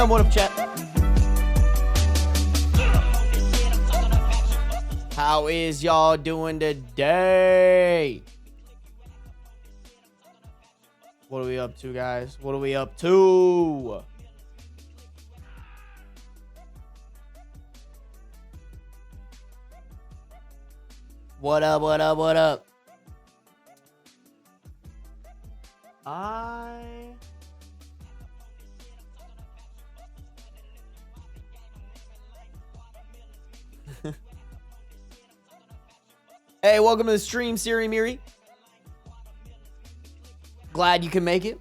Damn, what up, chat? How is y'all doing today? What are we up to, guys? What are we up to? What up, what up, what up? Hey, welcome to the stream, Siri Miri. Glad you can make it.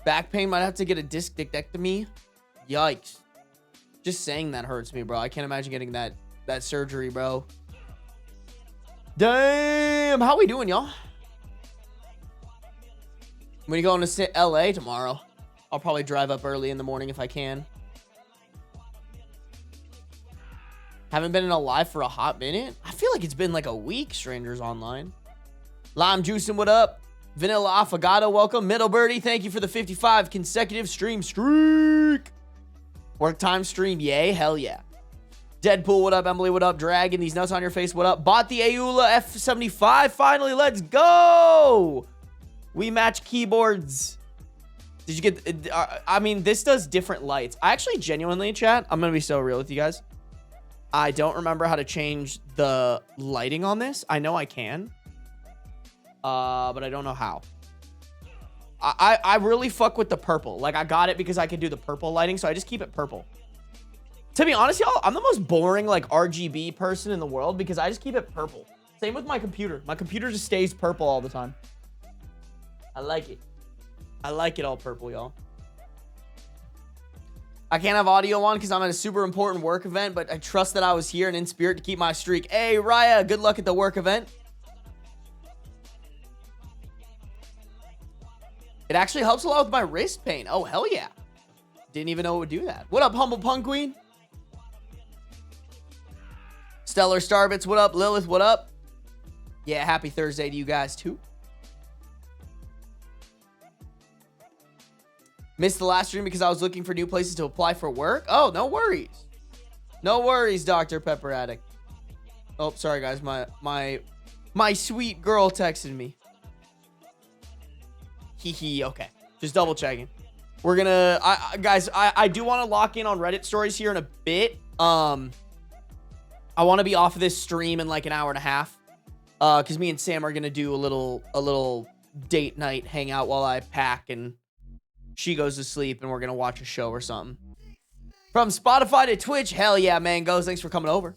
Back pain, might have to get a discectomy. Yikes. Just saying that hurts me, bro. I can't imagine getting that surgery, bro. Damn, how we doing, y'all? When you going to LA tomorrow, I'll probably drive up early in the morning if I can. Haven't been in a live for a hot minute. I feel like it's been like a week, strangers online. Lime Juicing, what up? Vanilla Affogato, welcome. Middle Birdie, thank you for the 55 consecutive stream streak. Work time stream, yay, hell yeah. Deadpool, what up? Emily, what up? Dragon, these nuts on your face, what up? Bought the AITA F75, finally, let's go. We match keyboards. Did you get, I mean, this does different lights. I actually genuinely, chat, I'm gonna be so real with you guys. I don't remember how to change the lighting on this. I know I can. But I don't know how. I really fuck with the purple. Like, I got it because I can do the purple lighting, so I just keep it purple. To be honest, y'all, I'm the most boring, like, RGB person in the world because I just keep it purple. Same with my computer. My computer just stays purple all the time. I like it. I like it all purple, y'all. I can't have audio on because I'm at a super important work event, but I trust that I was here and in spirit to keep my streak. Hey, Raya, good luck at the work event. It actually helps a lot with my wrist pain. Oh, hell yeah. Didn't even know it would do that. What up, Humble Punk Queen? Stellar Starbits, what up? Lilith, what up? Yeah, happy Thursday to you guys, too. Missed the last stream because I was looking for new places to apply for work. Oh, no worries. No worries, Dr. Pepper Addict. Oh, sorry, guys. My sweet girl texted me. Hee, okay. Just double checking. We're gonna... guys, I do want to lock in on Reddit stories here in a bit. I want to be off of this stream in like an hour and a half. Because me and Sam are gonna do a little date night hangout while I pack and... she goes to sleep and we're going to watch a show or something. From Spotify to Twitch. Hell yeah, Mangoes. Thanks for coming over.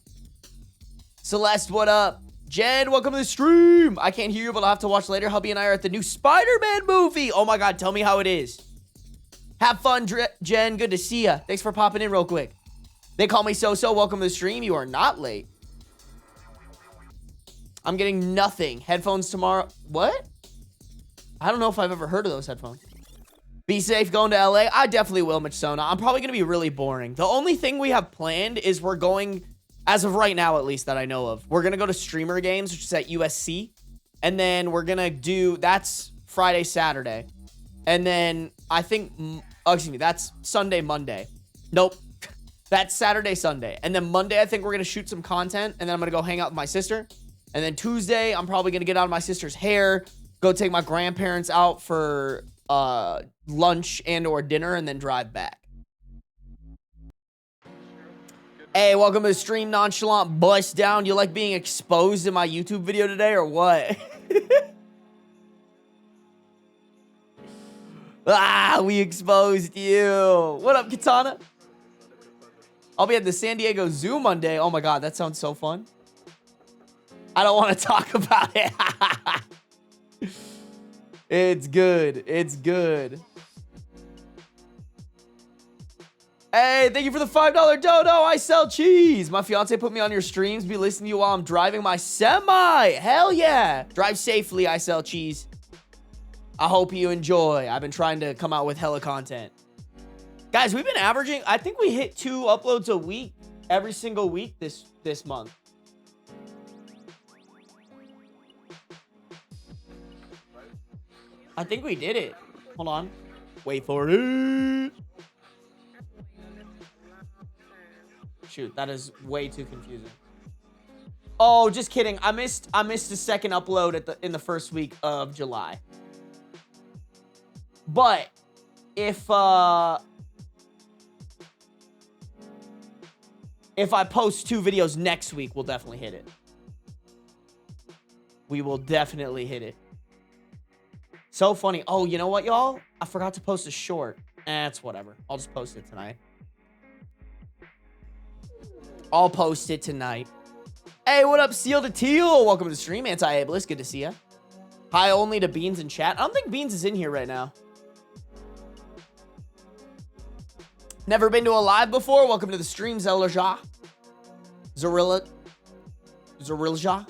Celeste, what up? Jen, welcome to the stream. I can't hear you, but I'll have to watch later. Hubby and I are at the new Spider-Man movie. Oh my God, tell me how it is. Have fun, Jen. Good to see ya. Thanks for popping in real quick. They call me So-So. Welcome to the stream. You are not late. I'm getting nothing. Headphones tomorrow. What? I don't know if I've ever heard of those headphones. Be safe going to LA. I definitely will, Machsona. I'm probably going to be really boring. The only thing we have planned is we're going, as of right now at least that I know of, we're going to go to Streamer Games, which is at USC. And then we're going to do, that's Friday, Saturday. And then I think, oh, excuse me, that's Sunday, Monday. Nope. That's Saturday, Sunday. And then Monday, I think we're going to shoot some content. And then I'm going to go hang out with my sister. And then Tuesday, I'm probably going to get out of my sister's hair, go take my grandparents out for... lunch and or dinner and then drive back. Hey, welcome to the stream, Nonchalant Bust Down. You like being exposed in my YouTube video today or what? We exposed you. What up, Katana? I'll be at the San Diego Zoo Monday. Oh my God, that sounds so fun. I don't want to talk about it. It's good. It's good. Hey, thank you for the $5 dodo. I sell cheese. My fiance put me on your streams. Be listening to you while I'm driving my semi. Hell yeah. Drive safely. I sell cheese. I hope you enjoy. I've been trying to come out with hella content. Guys, we've been averaging, I think we hit 2 uploads a week every single week this month. I think we did it. Hold on. Wait for it. Shoot, that is way too confusing. Oh, just kidding. I missed the second upload in the first week of July. But if I post 2 videos next week, we'll definitely hit it. We will definitely hit it. So funny. Oh, you know what, y'all? I forgot to post a short. It's whatever. I'll just post it tonight. I'll post it tonight. Hey, what up, Seal to Teal? Welcome to the stream. Anti-ableist. Good to see ya. Hi only to Beans in chat. I don't think Beans is in here right now. Never been to a live before. Welcome to the stream, Zerilja. Zerilja?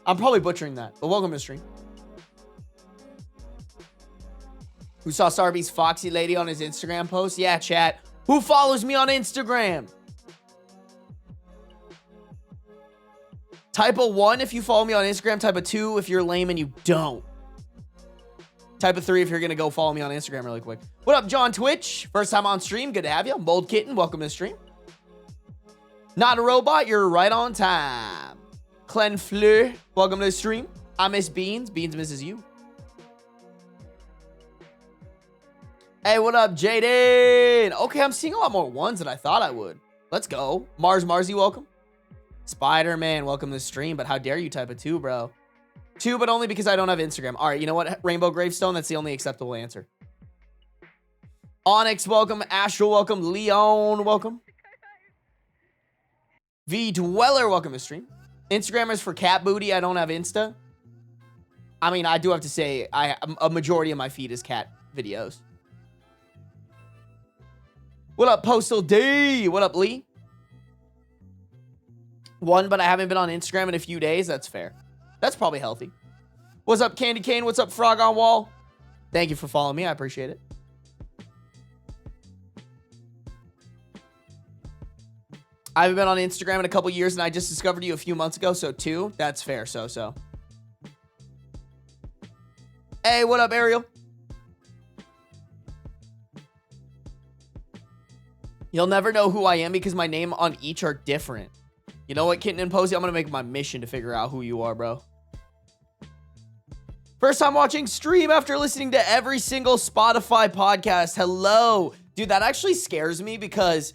I'm probably butchering that, but welcome to the stream. Who saw Sarby's Foxy Lady on his Instagram post? Yeah, chat. Who follows me on Instagram? Type a 1 if you follow me on Instagram. Type a 2 if you're lame and you don't. Type a 3 if you're going to go follow me on Instagram really quick. What up, John Twitch? First time on stream. Good to have you. Mold Kitten, welcome to the stream. Not a robot. You're right on time. Clen Fleur, welcome to the stream. I miss Beans. Beans misses you. Hey, what up, Jaden? Okay, I'm seeing a lot more 1s than I thought I would. Let's go. Marzi, welcome. Spider-Man, welcome to the stream. But how dare you type a 2, bro? 2, but only because I don't have Instagram. All right, you know what? Rainbow Gravestone, that's the only acceptable answer. Onyx, welcome. Astral, welcome. Leon, welcome. V Dweller, welcome to the stream. Instagrammers for cat booty. I don't have Insta. I mean, I do have to say, a majority of my feed is cat videos. What up, Postal D? What up, Lee? 1, but I haven't been on Instagram in a few days. That's fair. That's probably healthy. What's up, Candy Cane? What's up, Frog on Wall? Thank you for following me. I appreciate it. I haven't been on Instagram in a couple years, and I just discovered you a few months ago, so 2. That's fair, so. Hey, what up, Ariel? You'll never know who I am because my name on each are different. You know what, Kitten and Posey? I'm going to make my mission to figure out who you are, bro. First time watching stream after listening to every single Spotify podcast. Hello. Dude, that actually scares me because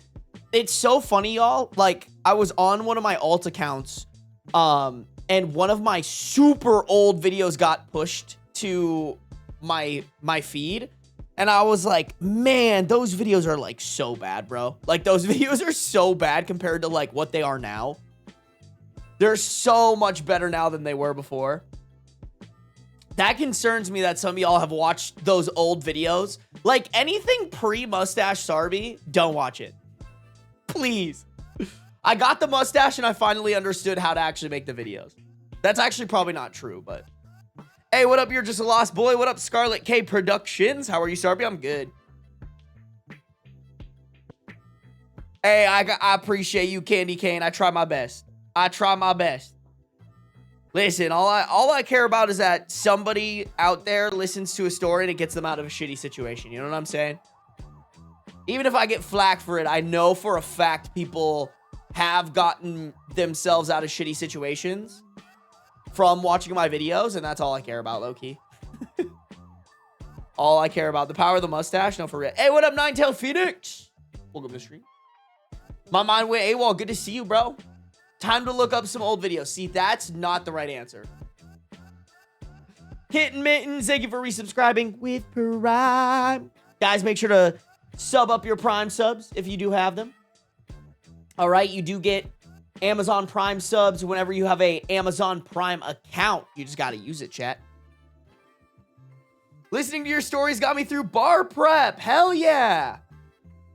it's so funny, y'all. Like, I was on one of my alt accounts, and one of my super old videos got pushed to my feed. And I was like, man, those videos are like so bad, bro. Like those videos are so bad compared to like what they are now. They're so much better now than they were before. That concerns me that some of y'all have watched those old videos. Like anything pre-mustache Sarby, don't watch it. Please. I got the mustache and I finally understood how to actually make the videos. That's actually probably not true, but... Hey, what up? You're just a lost boy. What up, Scarlet K Productions? How are you, Sarby? I'm good. Hey, I appreciate you, Candy Cane. I try my best. Listen, all I care about is that somebody out there listens to a story and it gets them out of a shitty situation. You know what I'm saying? Even if I get flack for it, I know for a fact people have gotten themselves out of shitty situations from watching my videos, and that's all I care about, low-key. All I care about. The power of the mustache? No, for real. Hey, what up, Ninetail Phoenix? Welcome to the stream. My mind went AWOL. Good to see you, bro. Time to look up some old videos. See, that's not the right answer. Kitten Mittens, thank you for resubscribing with Prime. Guys, make sure to sub up your Prime subs if you do have them. All right, you do get Amazon Prime subs whenever you have a Amazon Prime account. You just got to use it, chat. Listening to your stories got me through bar prep. Hell yeah.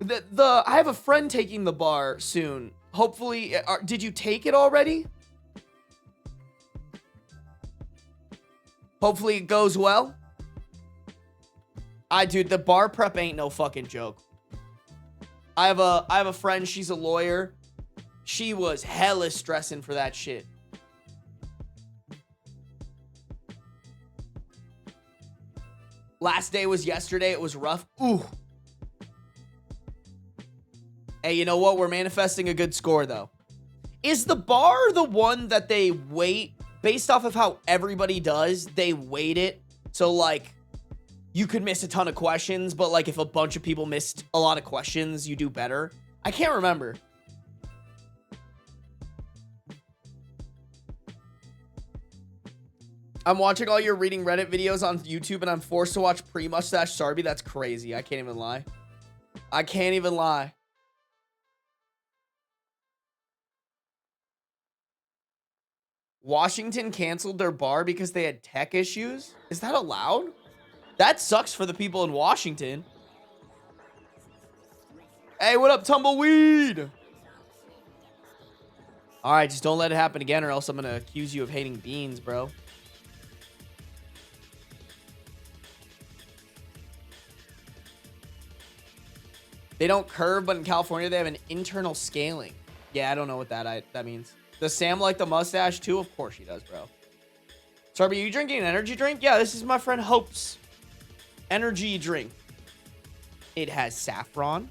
I have a friend taking the bar soon. Hopefully, did you take it already? Hopefully it goes well. Dude, the bar prep ain't no fucking joke. I have a friend, she's a lawyer. She was hella stressing for that shit. Last day was yesterday. It was rough. Ooh. Hey, you know what? We're manifesting a good score, though. Is the bar the one that they weight based off of how everybody does? They weight it. So, like, you could miss a ton of questions, but, like, if a bunch of people missed a lot of questions, you do better. I can't remember. I'm watching all your reading Reddit videos on YouTube, and I'm forced to watch pre-mustache Sarby. That's crazy. I can't even lie. I can't even lie. Washington canceled their bar because they had tech issues? Is that allowed? That sucks for the people in Washington. Hey, what up, Tumbleweed? All right, just don't let it happen again, or else I'm going to accuse you of hating beans, bro. They don't curve, but in California, they have an internal scaling. Yeah, I don't know what that means. Does Sam like the mustache, too? Of course she does, bro. Sarby, are you drinking an energy drink? Yeah, this is my friend Hope's energy drink. It has saffron.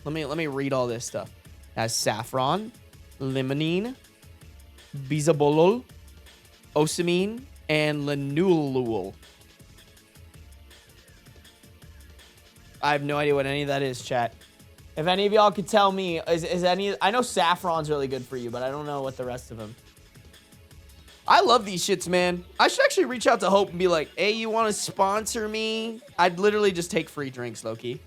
Let me read all this stuff. It has saffron, limonene, bisabolol, osamine, and linalool. I have no idea what any of that is, chat. If any of y'all could tell me, is any... I know saffron's really good for you, but I don't know what the rest of them. I love these shits, man. I should actually reach out to Hope and be like, hey, you want to sponsor me? I'd literally just take free drinks, low-key.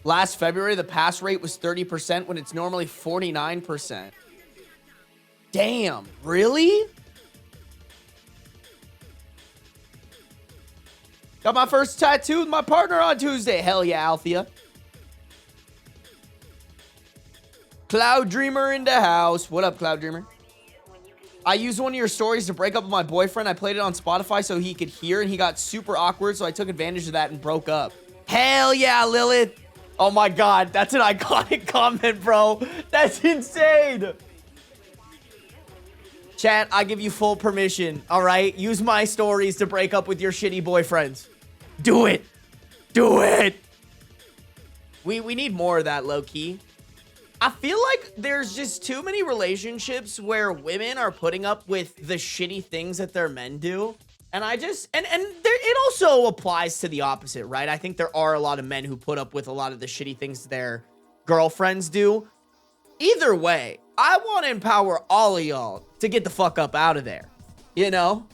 Last February, the pass rate was 30% when it's normally 49%. Damn, really? Got my first tattoo with my partner on Tuesday. Hell yeah, Althea. Cloud Dreamer in the house. What up, Cloud Dreamer? I used one of your stories to break up with my boyfriend. I played it on Spotify so he could hear, and he got super awkward, so I took advantage of that and broke up. Hell yeah, Lilith. Oh my god, that's an iconic comment, bro. That's insane. Chat, I give you full permission, all right? Use my stories to break up with your shitty boyfriends. Do it. Do it. We need more of that, low-key. I feel like there's just too many relationships where women are putting up with the shitty things that their men do. And I just, and there, it also applies to the opposite, right? I think there are a lot of men who put up with a lot of the shitty things their girlfriends do. Either way, I want to empower all of y'all to get the fuck up out of there. You know?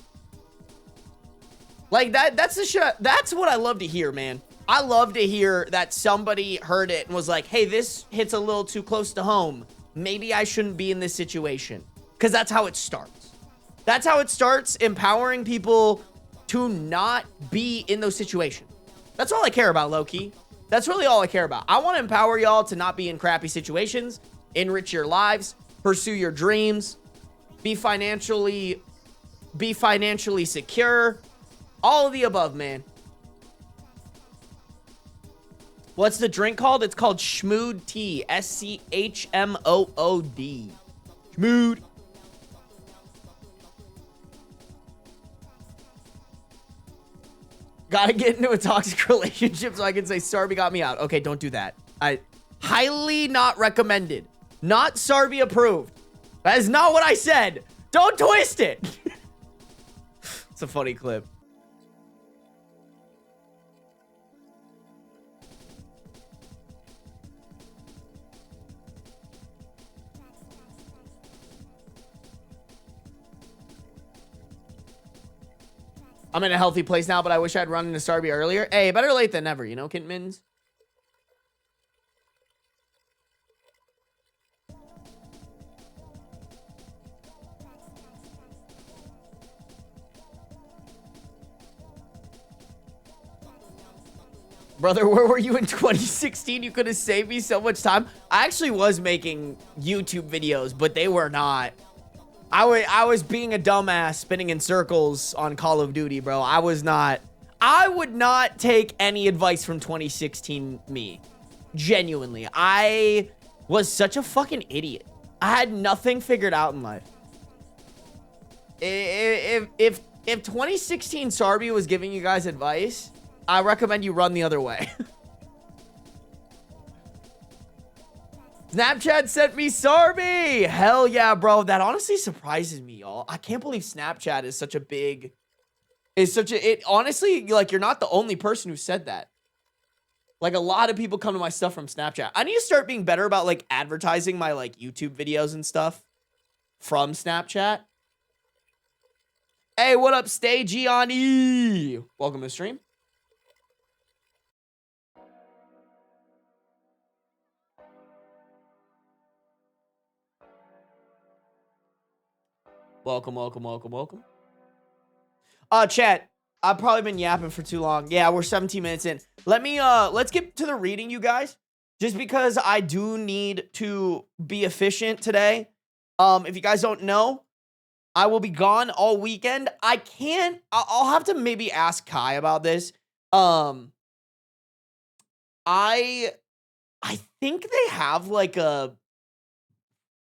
Like, that's the shit. That's what I love to hear, man. I love to hear that somebody heard it and was like, hey, this hits a little too close to home. Maybe I shouldn't be in this situation. Because that's how it starts. That's how it starts, empowering people to not be in those situations. That's all I care about, low-key. That's really all I care about. I want to empower y'all to not be in crappy situations, enrich your lives, pursue your dreams, be financially secure. All of the above, man. What's the drink called? It's called Schmood Tea. S-C-H-M-O-O-D. Schmood. Gotta get into a toxic relationship so I can say Sarby got me out. Okay, don't do that. I highly not recommended. Not Sarby approved. That is not what I said. Don't twist it. It's a funny clip. I'm in a healthy place now, but I wish I'd run into Sarby earlier. Hey, better late than never, you know, Kintmins? Brother, where were you in 2016? You could have saved me so much time. I actually was making YouTube videos, but they were not. I was being a dumbass spinning in circles on Call of Duty, bro. I would not take any advice from 2016 me. Genuinely. I was such a fucking idiot. I had nothing figured out in life. If 2016 Sarby was giving you guys advice, I recommend you run the other way. Snapchat sent me Sarby. Hell yeah, bro. That honestly surprises me, y'all. I can't believe Snapchat is such a big... honestly, like, you're not the only person who said that. Like, a lot of people come to my stuff from Snapchat. I need to start being better about, like, advertising my, like, YouTube videos and stuff from Snapchat. Hey, what up, Stay Gianni? Welcome to the stream. Welcome, welcome, welcome, welcome. Chat, I've probably been yapping for too long. Yeah, we're 17 minutes in. Let's get to the reading, you guys. Just because I do need to be efficient today. If you guys don't know, I will be gone all weekend. I'll have to maybe ask Kai about this. I think they have like a...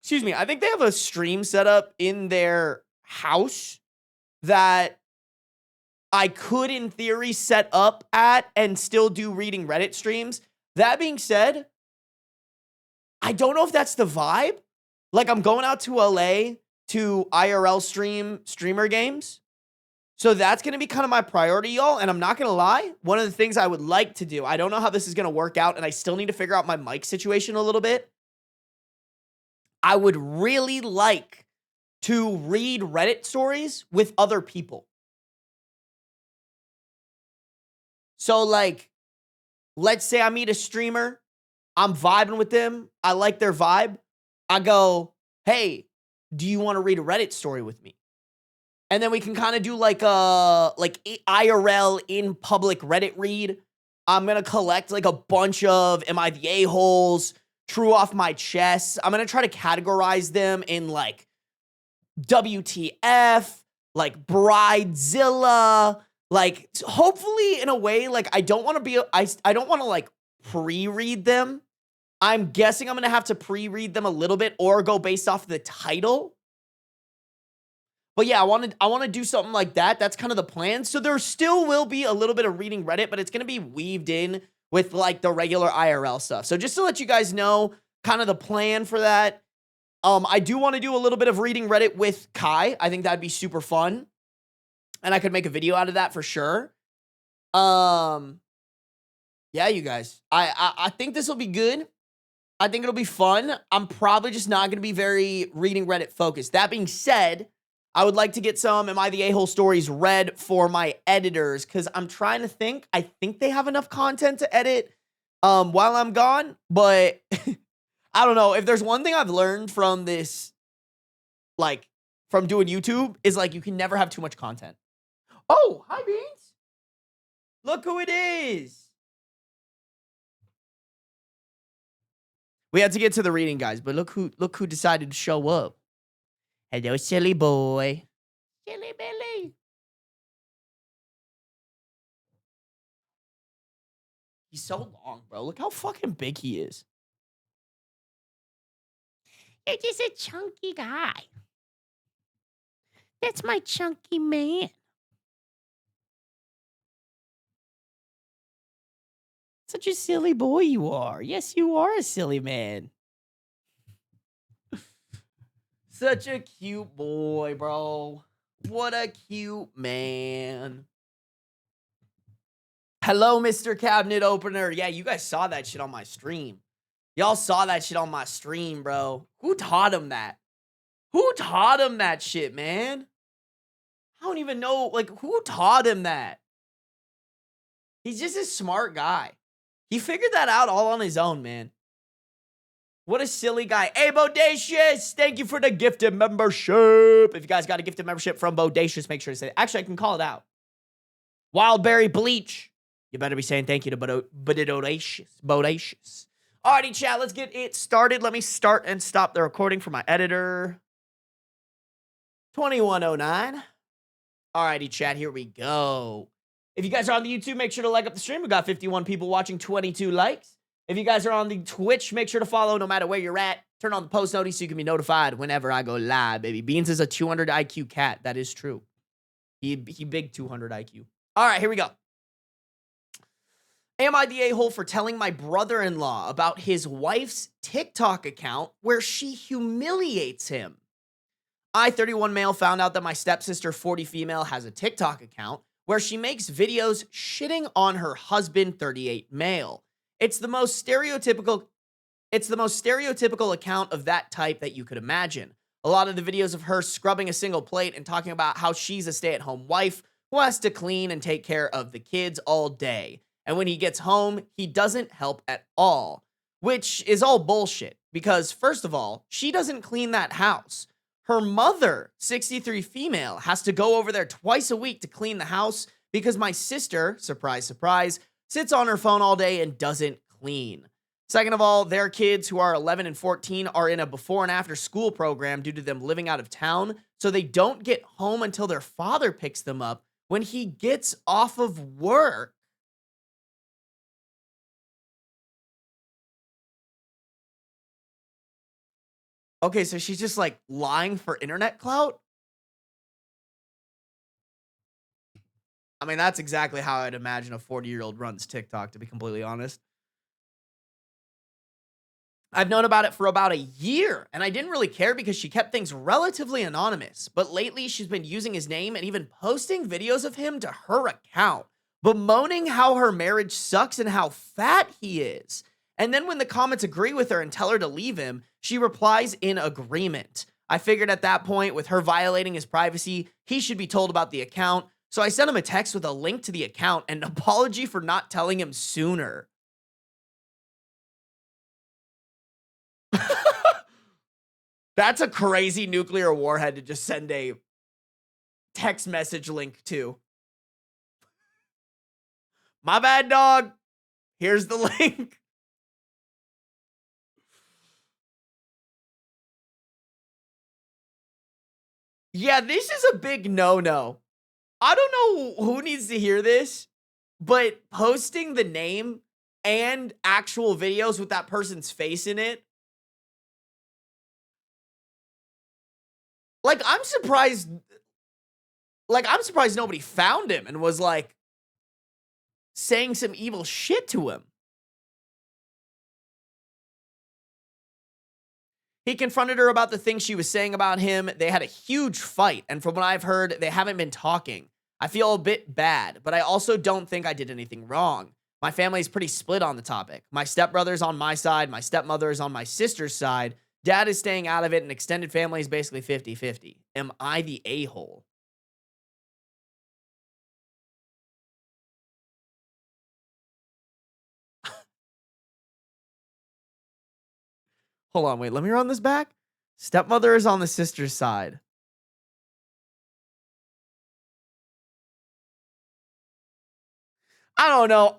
Excuse me, I think they have a stream set up in their house that I could, in theory, set up at and still do reading Reddit streams. That being said, I don't know if that's the vibe. Like, I'm going out to LA to IRL streamer games. So that's going to be kind of my priority, y'all. And I'm not going to lie. One of the things I would like to do, I don't know how this is going to work out, and I still need to figure out my mic situation a little bit. I would really like to read Reddit stories with other people. So, like, let's say I meet a streamer. I'm vibing with them. I like their vibe. I go, hey, do you want to read a Reddit story with me? And then we can kind of do like a IRL in public Reddit read. I'm going to collect like a bunch of Am I the A-holes? True off my chest. I'm going to try to categorize them in like WTF, like Bridezilla, like hopefully in a way, like I don't want to like pre-read them. I'm guessing I'm going to have to pre-read them a little bit or go based off the title. But yeah, I want to do something like that. That's kind of the plan. So there still will be a little bit of reading Reddit, but it's going to be weaved in with like the regular IRL stuff. So just to let you guys know kind of the plan for that. I do want to do a little bit of reading Reddit with Kai. I think that'd be super fun. And I could make a video out of that for sure. Yeah, you guys. I think this will be good. I think it'll be fun. I'm probably just not going to be very reading Reddit focused. That being said, I would like to get some Am I the A-hole stories read for my editors because I'm trying to think. I think they have enough content to edit while I'm gone, but I don't know. If there's one thing I've learned from this, like from doing YouTube, is like you can never have too much content. Oh, hi Beans. Look who it is. We had to get to the reading, guys, but look who decided to show up. Hello, silly boy. Silly Billy. He's so long, bro. Look how fucking big he is. You're just a chunky guy. That's my chunky man. Such a silly boy you are. Yes, you are a silly man. Such a cute boy, bro. What a cute man. Hello, Mr. Cabinet Opener. Yeah, you guys saw that shit on my stream. Y'all saw that shit on my stream, bro. Who taught him that? Who taught him that shit, man? I don't even know, like, who taught him that? He's just a smart guy. He figured that out all on his own, man. What a silly guy. Hey, Bodacious, thank you for the gifted membership. If you guys got a gifted membership from Bodacious, make sure to say it. Actually, I can call it out. Wildberry Bleach. You better be saying thank you to Bodacious. Bodacious. Alrighty, chat, let's get it started. Let me start and stop the recording for my editor. 2109. Alrighty, chat, here we go. If you guys are on the YouTube, make sure to like up the stream. We got 51 people watching, 22 likes. If you guys are on the Twitch, make sure to follow no matter where you're at. Turn on the post notice so you can be notified whenever I go live, baby. Beans is a 200 IQ cat. That is true. He big 200 IQ. All right, here we go. Am I the a-hole for telling my brother-in-law about his wife's TikTok account where she humiliates him? I, 31 male, found out that my stepsister, 40 female, has a TikTok account where she makes videos shitting on her husband, 38 male. It's the most stereotypical account of that type that you could imagine. A lot of the videos of her scrubbing a single plate and talking about how she's a stay-at-home wife who has to clean and take care of the kids all day. And when he gets home, he doesn't help at all, which is all bullshit because, first of all, she doesn't clean that house. Her mother, 63 female, has to go over there twice a week to clean the house because my sister, surprise, surprise, sits on her phone all day and doesn't clean. Second of all, their kids who are 11 and 14 are in a before and after school program due to them living out of town, so they don't get home until their father picks them up when he gets off of work. Okay, so she's just like lying for internet clout? I mean, that's exactly how I'd imagine a 40-year-old runs TikTok, to be completely honest. I've known about it for about a year, and I didn't really care because she kept things relatively anonymous. But lately, she's been using his name and even posting videos of him to her account, bemoaning how her marriage sucks and how fat he is. And then when the comments agree with her and tell her to leave him, she replies in agreement. I figured at that point, with her violating his privacy, he should be told about the account. So I sent him a text with a link to the account and an apology for not telling him sooner. That's a crazy nuclear warhead to just send a text message link to. My bad, dog. Here's the link. Yeah, this is a big no-no. I don't know who needs to hear this, but posting the name and actual videos with that person's face in it. Like, I'm surprised nobody found him and was like saying some evil shit to him. He confronted her about the things she was saying about him. They had a huge fight, and from what I've heard, they haven't been talking. I feel a bit bad, but I also don't think I did anything wrong. My family is pretty split on the topic. My stepbrother's on my side, my stepmother is on my sister's side. Dad is staying out of it, and extended family is basically 50-50. Am I the a-hole? Hold on, wait, let me run this back. Stepmother is on the sister's side. I don't know.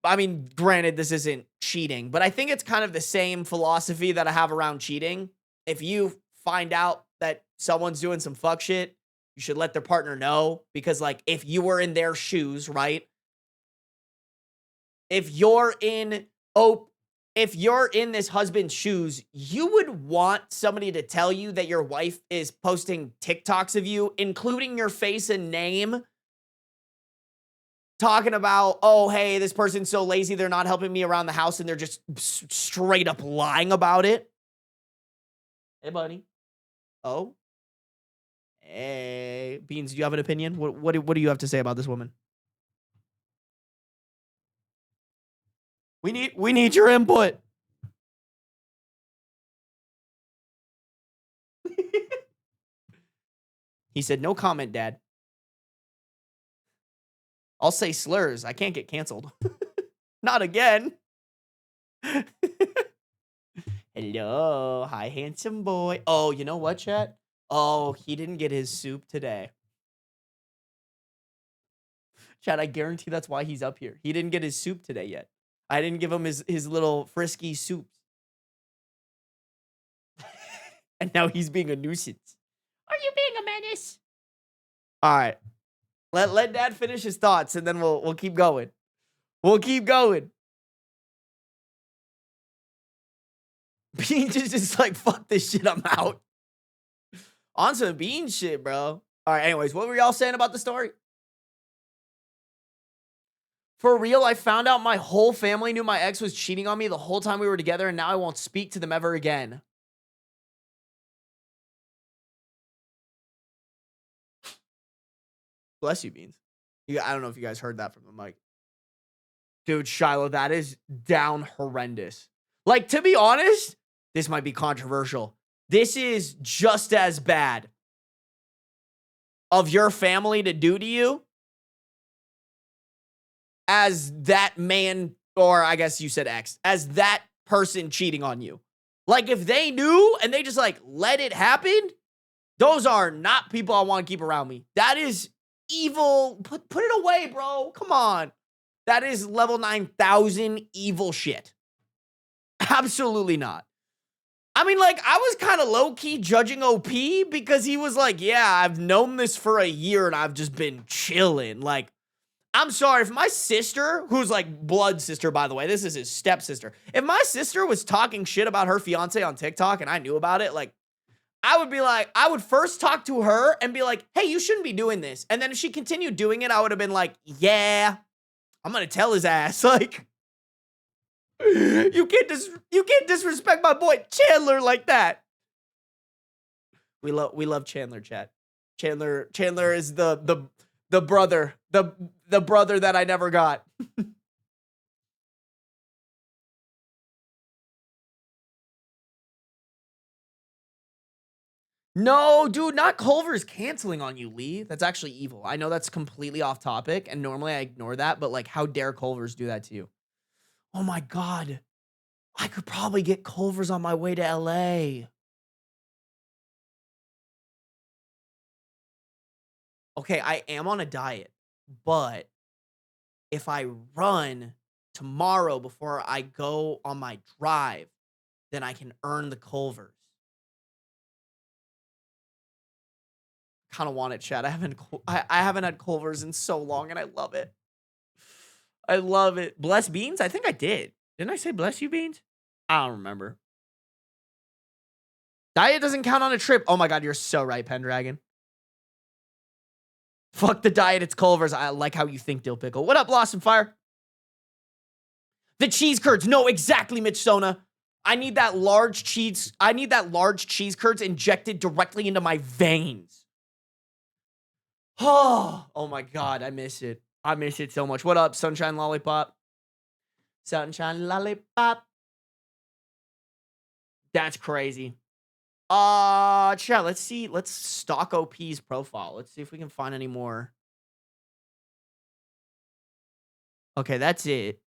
I mean, granted, this isn't cheating, but I think it's kind of the same philosophy that I have around cheating. If you find out that someone's doing some fuck shit, you should let their partner know, because like if you were in their shoes, right? If you're in this husband's shoes, you would want somebody to tell you that your wife is posting TikToks of you, including your face and name, talking about, oh, hey, this person's so lazy, they're not helping me around the house, and they're just straight up lying about it. Hey, buddy. Oh. Hey. Beans, do you have an opinion? What do you have to say about this woman? We need your input. He said, no comment, Dad. I'll say slurs. I can't get canceled. Not again. Hello. Hi, handsome boy. Oh, you know what, chat? Oh, he didn't get his soup today. Chat, I guarantee that's why he's up here. He didn't get his soup today yet. I didn't give him his little frisky soups. And now he's being a nuisance. Are you being a menace? All right. Let Dad finish his thoughts, and then we'll keep going. We'll keep going. Beans is just like, fuck this shit, I'm out. On some Beans shit, bro. All right, anyways, what were y'all saying about the story? For real, I found out my whole family knew my ex was cheating on me the whole time we were together, and now I won't speak to them ever again. Bless you, Beans. I don't know if you guys heard that from the mic. Dude, Shiloh, that is down horrendous. Like, to be honest, this might be controversial. This is just as bad of your family to do to you as that man, or I guess you said ex, as that person cheating on you. Like, if they knew and they just, like, let it happen, those are not people I want to keep around me. That is evil. Put it away, bro. Come on. That is level 9,000 evil shit. Absolutely not. I mean, like, I was kind of low-key judging OP because he was like, yeah, I've known this for a year and I've just been chilling. Like, I'm sorry, if my sister, who's like blood sister, by the way, this is his stepsister. If my sister was talking shit about her fiance on TikTok and I knew about it, like, I would be like, I would first talk to her and be like, hey, you shouldn't be doing this. And then if she continued doing it, I would have been like, yeah, I'm going to tell his ass. Like, you can't disrespect my boy Chandler like that. We love Chandler, chat. Chandler is the brother, the brother that I never got. No, dude, not Culver's canceling on you, Lee. That's actually evil. I know that's completely off topic, and normally I ignore that, but like, how dare Culver's do that to you? Oh my God. I could probably get Culver's on my way to LA. Okay, I am on a diet, but if I run tomorrow before I go on my drive, then I can earn the Culver's. Kind of want it, Chad. I haven't had Culver's in so long, and I love it. I love it. Bless Beans? I think I did. Didn't I say bless you, Beans? I don't remember. Diet doesn't count on a trip. Oh my God, you're so right, Pendragon. Fuck the diet, it's Culver's. I like how you think, Dill Pickle. What up, Blossom Fire? The cheese curds. No, exactly, Mitch Sona. I need that large cheese. I need that large cheese curds injected directly into my veins. Oh my God, I miss it. I miss it so much. What up, Sunshine Lollipop? Sunshine Lollipop. That's crazy. Chat, let's see. Let's stalk OP's profile. Let's see if we can find any more. Okay, that's it.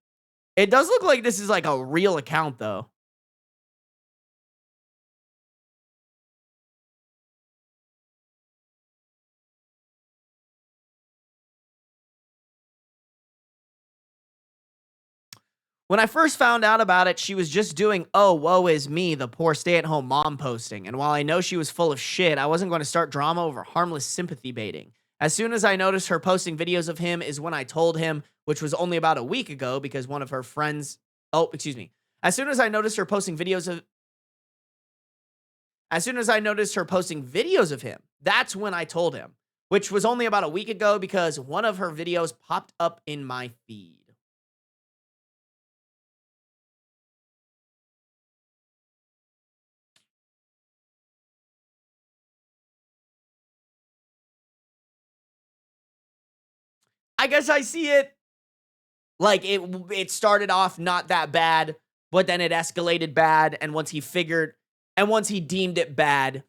It does look like this is like a real account, though. When I first found out about it, she was just doing, oh, woe is me, the poor stay-at-home mom posting. And while I know she was full of shit, I wasn't going to start drama over harmless sympathy baiting. As soon as I noticed her posting videos of him is when I told him, which was only about a week ago because one of her friends, oh, excuse me. As soon as I noticed her posting videos of him, that's when I told him, which was only about a week ago because one of her videos popped up in my feed. I guess I see it. Like, it started off not that bad, but then it escalated bad, and once he deemed it bad,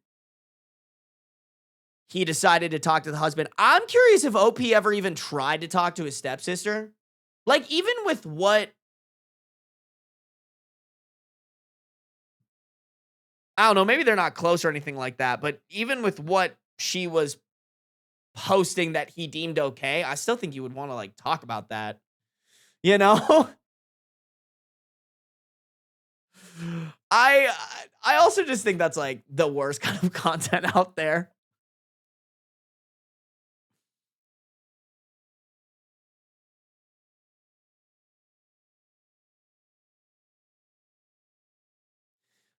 he decided to talk to the husband. I'm curious if OP ever even tried to talk to his stepsister. Like, even with what... I don't know, maybe they're not close or anything like that, but even with what she was posting that he deemed okay, I still think you would want to, like, talk about that. You know? I also just think that's, like, the worst kind of content out there.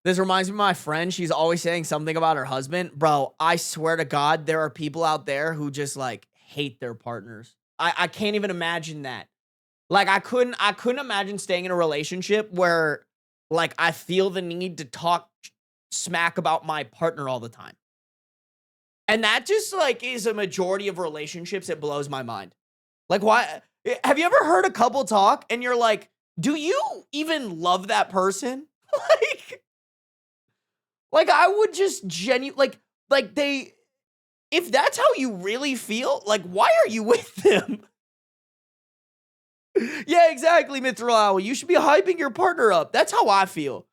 This reminds me of my friend. She's always saying something about her husband. Bro, I swear to God, there are people out there who just like hate their partners. I can't even imagine that. Like I couldn't imagine staying in a relationship where like I feel the need to talk smack about my partner all the time. And that just like is a majority of relationships. It blows my mind. Like why have you ever heard a couple talk and you're like, do you even love that person? like like I would just like they if that's how you really feel, like why are you with them? Yeah, exactly, Mr. Lowell. You should be hyping your partner up. That's how I feel.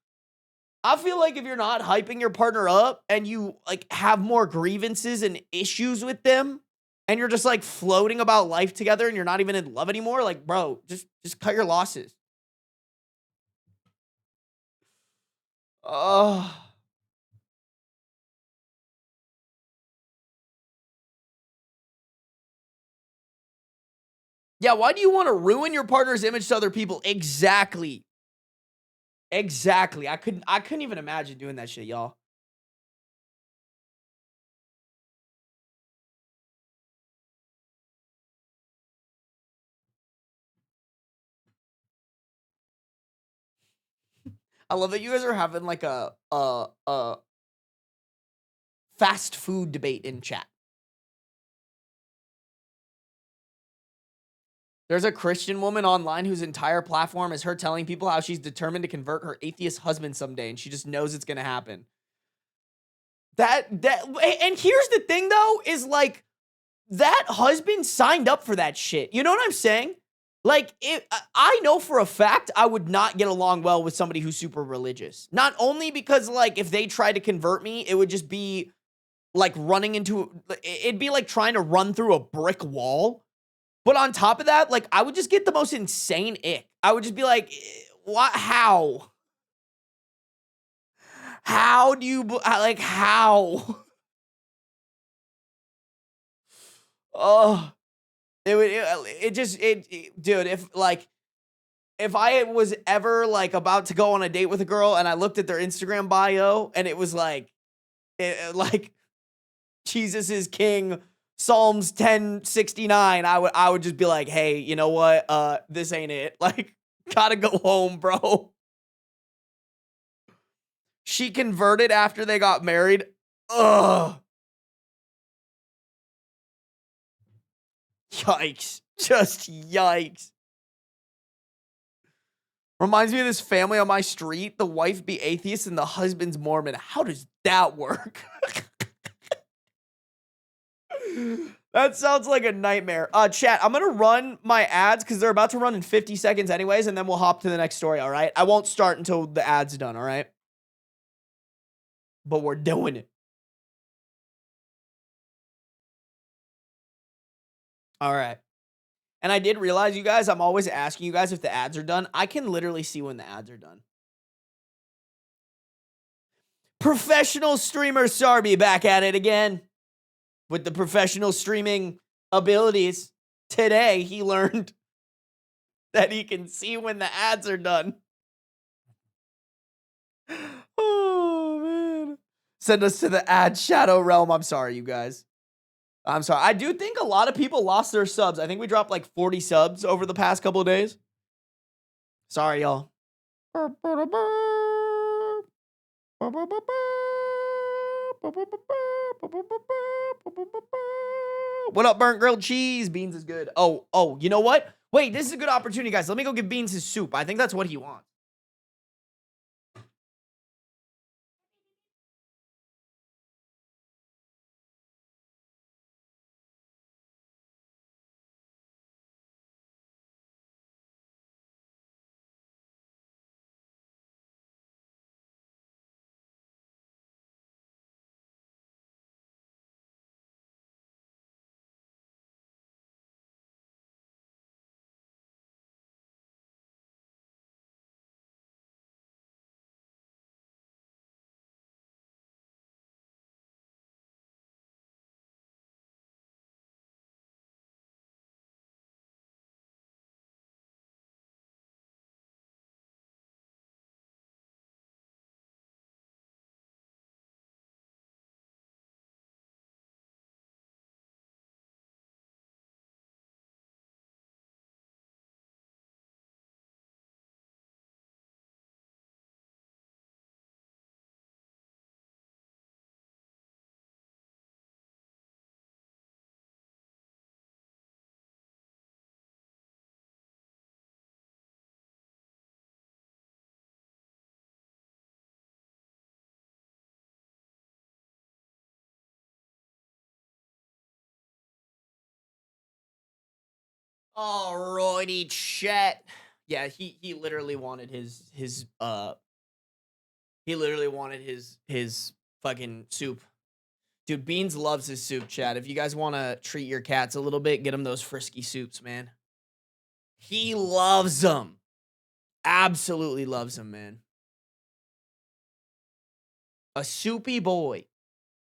I feel like if you're not hyping your partner up and you like have more grievances and issues with them and you're just like floating about life together and you're not even in love anymore, like bro, just cut your losses. Oh. Yeah, why do you want to ruin your partner's image to other people? Exactly. Exactly. I couldn't even imagine doing that shit, y'all. I love that you guys are having like a fast food debate in chat. There's a Christian woman online whose entire platform is her telling people how she's determined to convert her atheist husband someday, and she just knows it's gonna happen. And here's the thing though, is like that husband signed up for that shit. You know what I'm saying? Like, I know for a fact I would not get along well with somebody who's super religious. Not only because, like, if they tried to convert me, it would just be like it'd be like trying to run through a brick wall. But on top of that, like, I would just get the most insane ick. I would just be like, what? How? How do you, like, how? Oh, dude, if I was ever like about to go on a date with a girl and I looked at their Instagram bio and it was like Jesus is king, Psalms 1069, I would just be like, hey, you know what? This ain't it. Like, gotta go home, bro. She converted after they got married. Ugh. Yikes. Just yikes. Reminds me of this family on my street. The wife be atheist and the husband's Mormon. How does that work? That sounds like a nightmare. Chat, I'm gonna run my ads because they're about to run in 50 seconds anyways, and then we'll hop to the next story, all right? I won't start until the ad's done, all right? But we're doing it. All right. And I did realize, you guys, I'm always asking you guys if the ads are done. I can literally see when the ads are done. Professional streamer Sarby back at it again with the professional streaming abilities. Today, he learned that he can see when the ads are done. Oh, man. Send us to the ad shadow realm. I'm sorry, you guys. I'm sorry. I do think a lot of people lost their subs. I think we dropped like 40 subs over the past couple of days. Sorry, y'all. What up, burnt grilled cheese? Beans is good. Oh, you know what? Wait, this is a good opportunity, guys. Let me go give Beans his soup. I think that's what he wants. Alrighty, chat. Yeah, he literally wanted his fucking soup. Dude, Beans loves his soup, chat. If you guys want to treat your cats a little bit, get him those frisky soups, man. He loves them. Absolutely loves them, man. A soupy boy.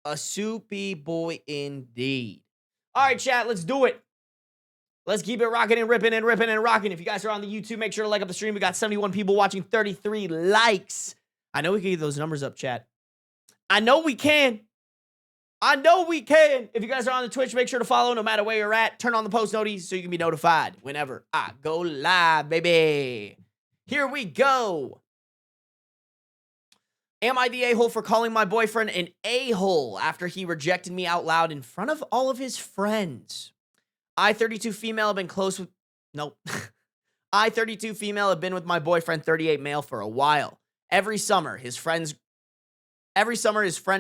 A soupy boy indeed. All right, chat, let's do it. Let's keep it rocking and ripping and ripping and rocking. If you guys are on the YouTube, make sure to like up the stream. We got 71 people watching, 33 likes. I know we can get those numbers up, chat. I know we can. I know we can. If you guys are on the Twitch, make sure to follow no matter where you're at. Turn on the post notifications so you can be notified whenever I go live, baby. Here we go. Am I the a-hole for calling my boyfriend an a-hole after he rejected me out loud in front of all of his friends? I, 32 female, have been close with... Nope. I, 32 female, have been with my boyfriend, 38 male, for a while. Every summer, his friend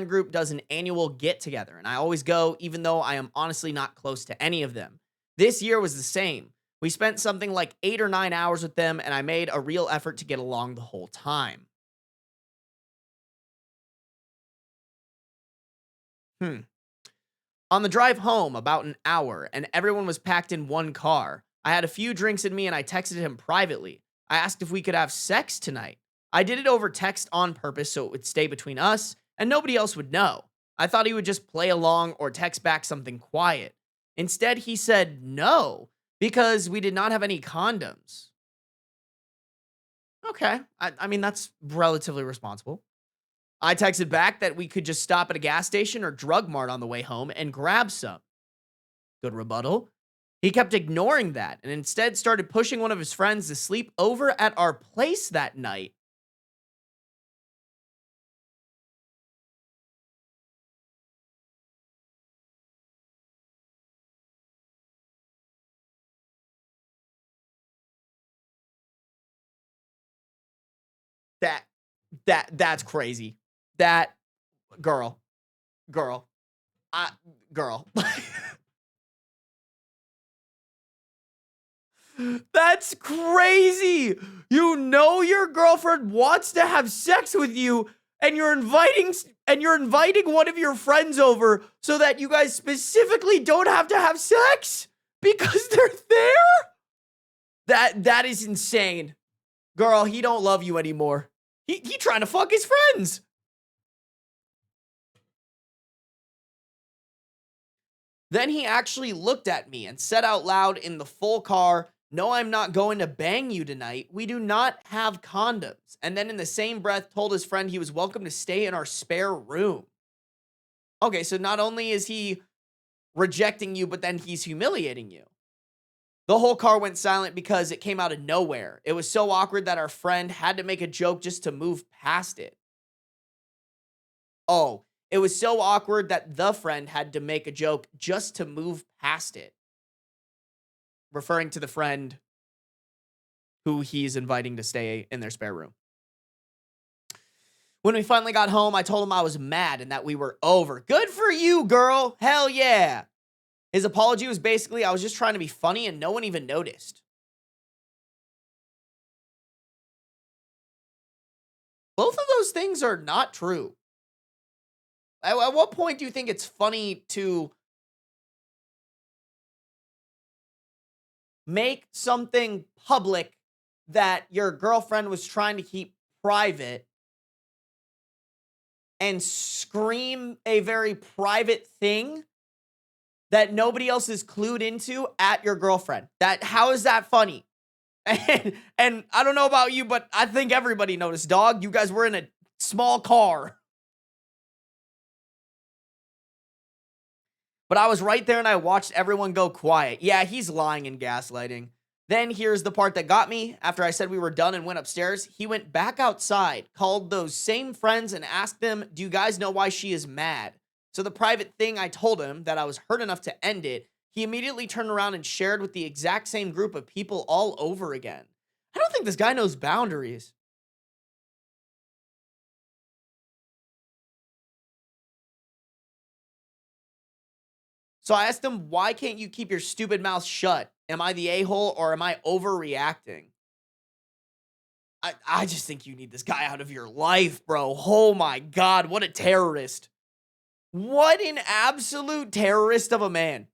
group does an annual get-together, and I always go, even though I am honestly not close to any of them. This year was the same. We spent something like 8 or 9 hours with them, and I made a real effort to get along the whole time. On the drive home, about an hour, and everyone was packed in one car. I had a few drinks in me, and I texted him privately. I asked if we could have sex tonight. I did it over text on purpose so it would stay between us, and nobody else would know. I thought he would just play along or text back something quiet. Instead, he said no, because we did not have any condoms. Okay, I mean, that's relatively responsible. I texted back that we could just stop at a gas station or drug mart on the way home and grab some. Good rebuttal. He kept ignoring that and instead started pushing one of his friends to sleep over at our place that night. That's crazy. That girl. That's crazy. You know your girlfriend wants to have sex with you and you're inviting one of your friends over so that you guys specifically don't have to have sex because they're there? That is insane. Girl, he don't love you anymore. He trying to fuck his friends. Then he actually looked at me and said out loud in the full car, "No, I'm not going to bang you tonight. We do not have condoms." And then in the same breath told his friend he was welcome to stay in our spare room. Okay, so not only is he rejecting you, but then he's humiliating you. The whole car went silent because it came out of nowhere. It was so awkward that our friend had to make a joke just to move past it. Oh, it was so awkward that the friend had to make a joke just to move past it. Referring to the friend who he's inviting to stay in their spare room. When we finally got home, I told him I was mad and that we were over. Good for you, girl. Hell yeah. His apology was basically, I was just trying to be funny and no one even noticed. Both of those things are not true. At what point do you think it's funny to make something public that your girlfriend was trying to keep private and scream a very private thing that nobody else is clued into at your girlfriend? How is that funny? And I don't know about you, but I think everybody noticed, dog. You guys were in a small car. But I was right there and I watched everyone go quiet. Yeah, he's lying and gaslighting. Then here's the part that got me. After I said we were done and went upstairs, he went back outside, called those same friends and asked them, "Do you guys know why she is mad?" So the private thing, I told him that I was hurt enough to end it. He immediately turned around and shared with the exact same group of people all over again. I don't think this guy knows boundaries. So I asked him, why can't you keep your stupid mouth shut? Am I the a-hole or am I overreacting? I just think you need this guy out of your life, bro. Oh my God, what a terrorist. What an absolute terrorist of a man.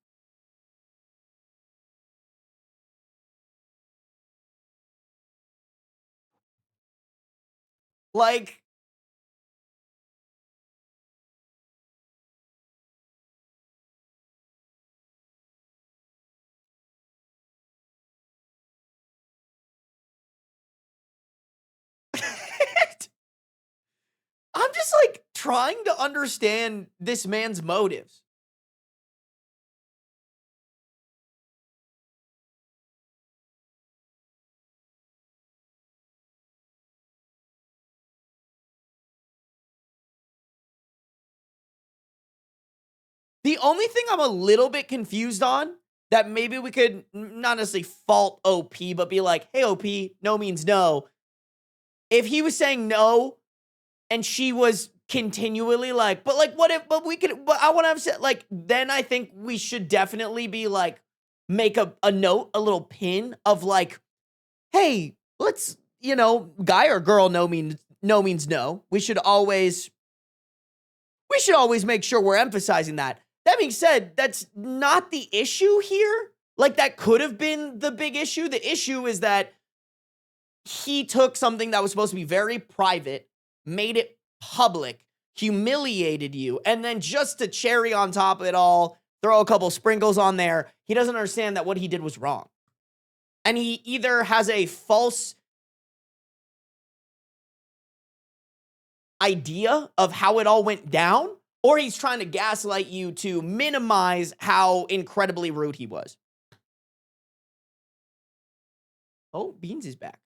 Like, I'm just like trying to understand this man's motives. The only thing I'm a little bit confused on that maybe we could not necessarily fault OP, but be like, hey, OP, no means no. If he was saying no and she was continually like, but like, what if, but we could, but I want to have said, like, then I think we should definitely be like, make a note, a little pin of like, hey, let's, guy or girl, no means no. We should always make sure we're emphasizing that. That being said, that's not the issue here. Like, that could have been the big issue. The issue is that he took something that was supposed to be very private, made it public, humiliated you, and then just to cherry on top of it all, throw a couple sprinkles on there, he doesn't understand that what he did was wrong. And he either has a false idea of how it all went down, or he's trying to gaslight you to minimize how incredibly rude he was. Oh, Beans is back.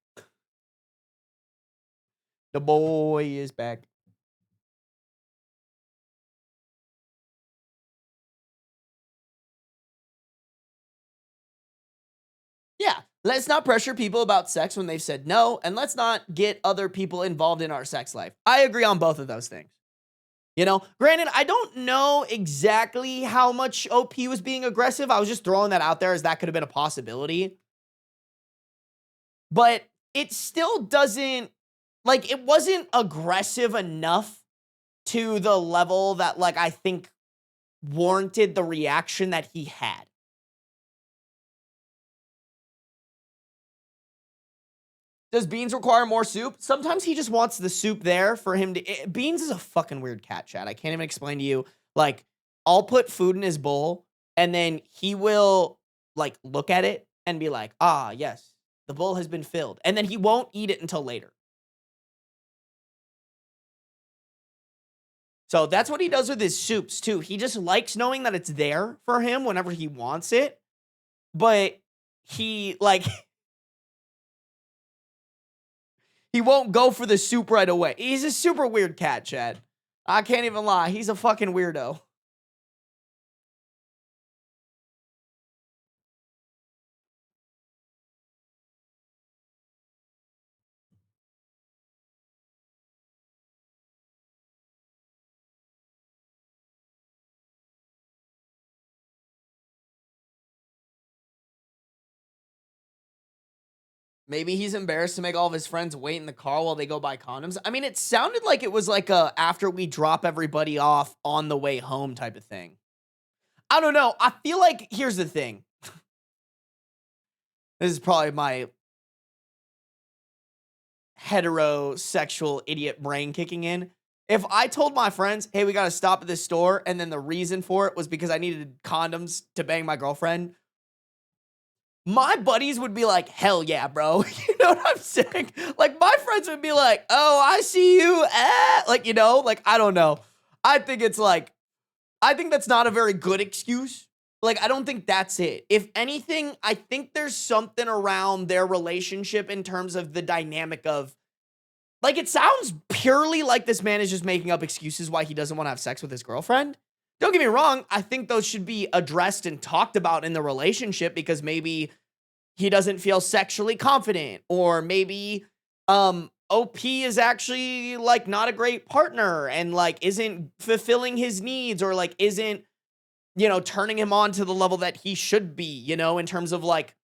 The boy is back. Yeah, let's not pressure people about sex when they've said no, and let's not get other people involved in our sex life. I agree on both of those things. Granted, I don't know exactly how much OP was being aggressive. I was just throwing that out there as that could have been a possibility. But it still doesn't, like, it wasn't aggressive enough to the level that, like, I think warranted the reaction that he had. Does Beans require more soup? Sometimes he just wants the soup there for him to... Beans is a fucking weird cat, chat. I can't even explain to you. Like, I'll put food in his bowl, and then he will, like, look at it and be like, ah, yes, the bowl has been filled. And then he won't eat it until later. So that's what he does with his soups, too. He just likes knowing that it's there for him whenever he wants it. But he, like... He won't go for the soup right away. He's a super weird cat, Chad. I can't even lie. He's a fucking weirdo. Maybe he's embarrassed to make all of his friends wait in the car while they go buy condoms. I mean, it sounded like it was like a after we drop everybody off on the way home type of thing. I don't know. I feel like, here's the thing. This is probably my heterosexual idiot brain kicking in. If I told my friends, hey, we got to stop at this store, and then the reason for it was because I needed condoms to bang my girlfriend, my buddies would be like, hell yeah, bro. You know what I'm saying? Like, my friends would be like, oh, I see you. Like, like, I don't know. I think that's not a very good excuse. Like, I don't think that's it. If anything, I think there's something around their relationship in terms of the dynamic of, like, it sounds purely like this man is just making up excuses why he doesn't want to have sex with his girlfriend. Don't get me wrong. I think those should be addressed and talked about in the relationship because maybe he doesn't feel sexually confident, or maybe OP is actually like not a great partner and like isn't fulfilling his needs, or like isn't you know, turning him on to the level that he should be, you know, in terms of like,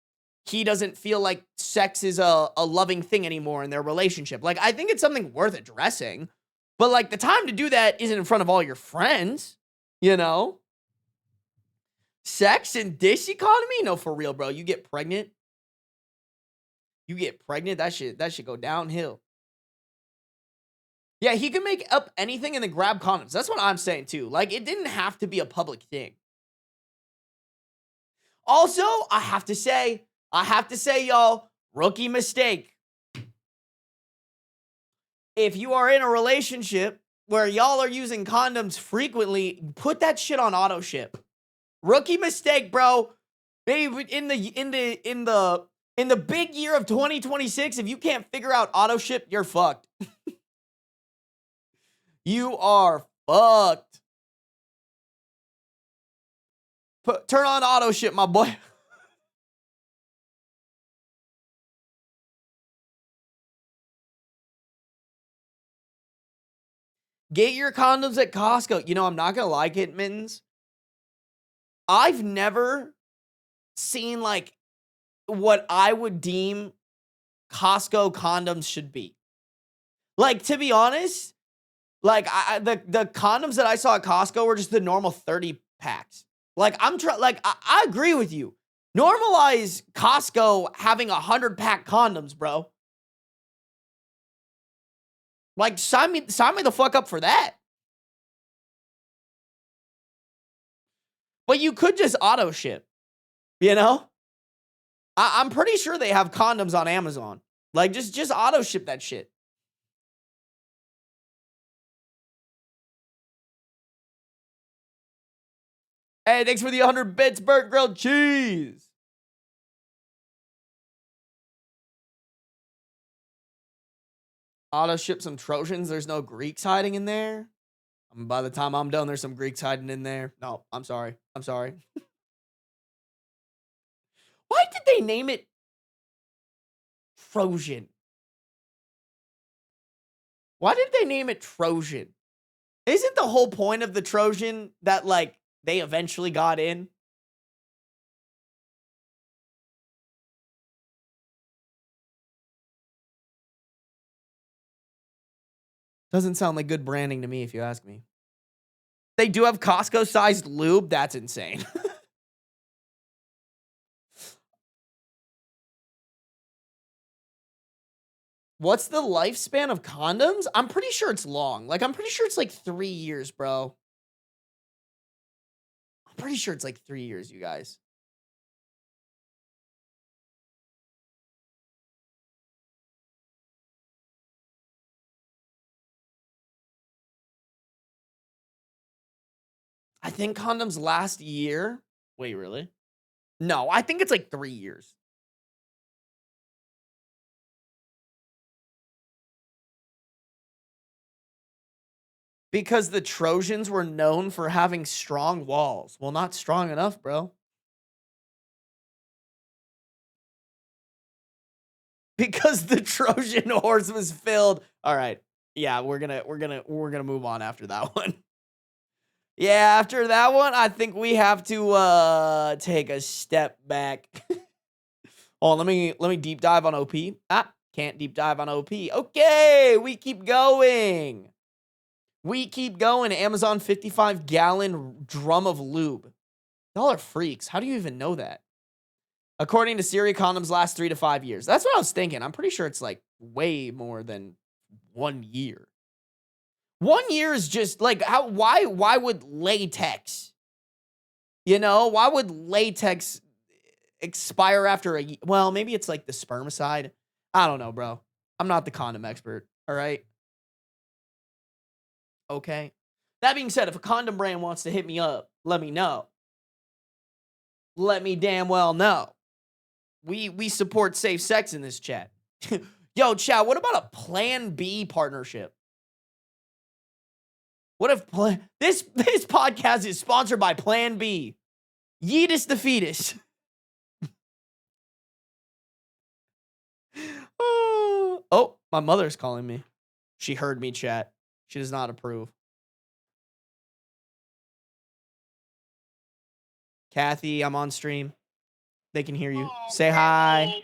he doesn't feel like sex is a loving thing anymore in their relationship. Like, I think it's something worth addressing, but like the time to do that isn't in front of all your friends, you know? Sex and dish economy? No, for real, bro. You get pregnant. That should go downhill. Yeah, he can make up anything and then grab condoms. That's what I'm saying too. Like, it didn't have to be a public thing. Also, I have to say, y'all, rookie mistake. If you are in a relationship where y'all are using condoms frequently, put that shit on auto ship. Rookie mistake, bro. Maybe in the big year of 2026, if you can't figure out auto ship, you're fucked. You are fucked. Turn on auto ship, my boy. Get your condoms at Costco. You know, I'm not gonna lie, Kit Mittens. I've never seen like what I would deem Costco condoms should be. Like, to be honest, like the condoms that I saw at Costco were just the normal 30 packs. Like, I agree with you. Normalize Costco having 100-pack condoms, bro. Like, sign me the fuck up for that. But you could just auto ship, you know? I'm pretty sure they have condoms on Amazon. Like, just auto ship that shit. Hey, thanks for the 100 bits, Burt Grilled Cheese. Auto ship some Trojans. There's no Greeks hiding in there. By the time I'm done, there's some Greeks hiding in there. No, I'm sorry. Why did they name it Trojan? Why did they name it Trojan? Isn't the whole point of the Trojan that, like, they eventually got in? Doesn't sound like good branding to me, if you ask me. They do have Costco-sized lube? That's insane. What's the lifespan of condoms? I'm pretty sure it's long. Like, I'm pretty sure it's like 3 years, bro. I'm pretty sure it's like 3 years, you guys. I think condoms last a year. Wait, really? No, I think it's like 3 years. Because the Trojans were known for having strong walls. Well, not strong enough, bro. Because the Trojan horse was filled. All right. Yeah, we're gonna move on after that one. Yeah, after that one, I think we have to take a step back. Oh, let me deep dive on OP. Can't deep dive on OP. Okay, we keep going. Amazon 55-gallon drum of lube. Y'all are freaks. How do you even know that? According to Siri, condoms last 3 to 5 years. That's what I was thinking. I'm pretty sure it's like way more than 1 year. 1 year is just like, why would latex? You know, why would latex expire after a year? Well, maybe it's like the spermicide. I don't know, bro. I'm not the condom expert. All right. Okay. That being said, if a condom brand wants to hit me up, let me know. Let me damn well know. We support safe sex in this chat. Yo, chat, what about a Plan B partnership? What if this podcast is sponsored by Plan B? Yeetus the fetus. Oh, my mother's calling me. She heard me, chat. She does not approve. Kathy, I'm on stream. They can hear you. Oh, Say hi.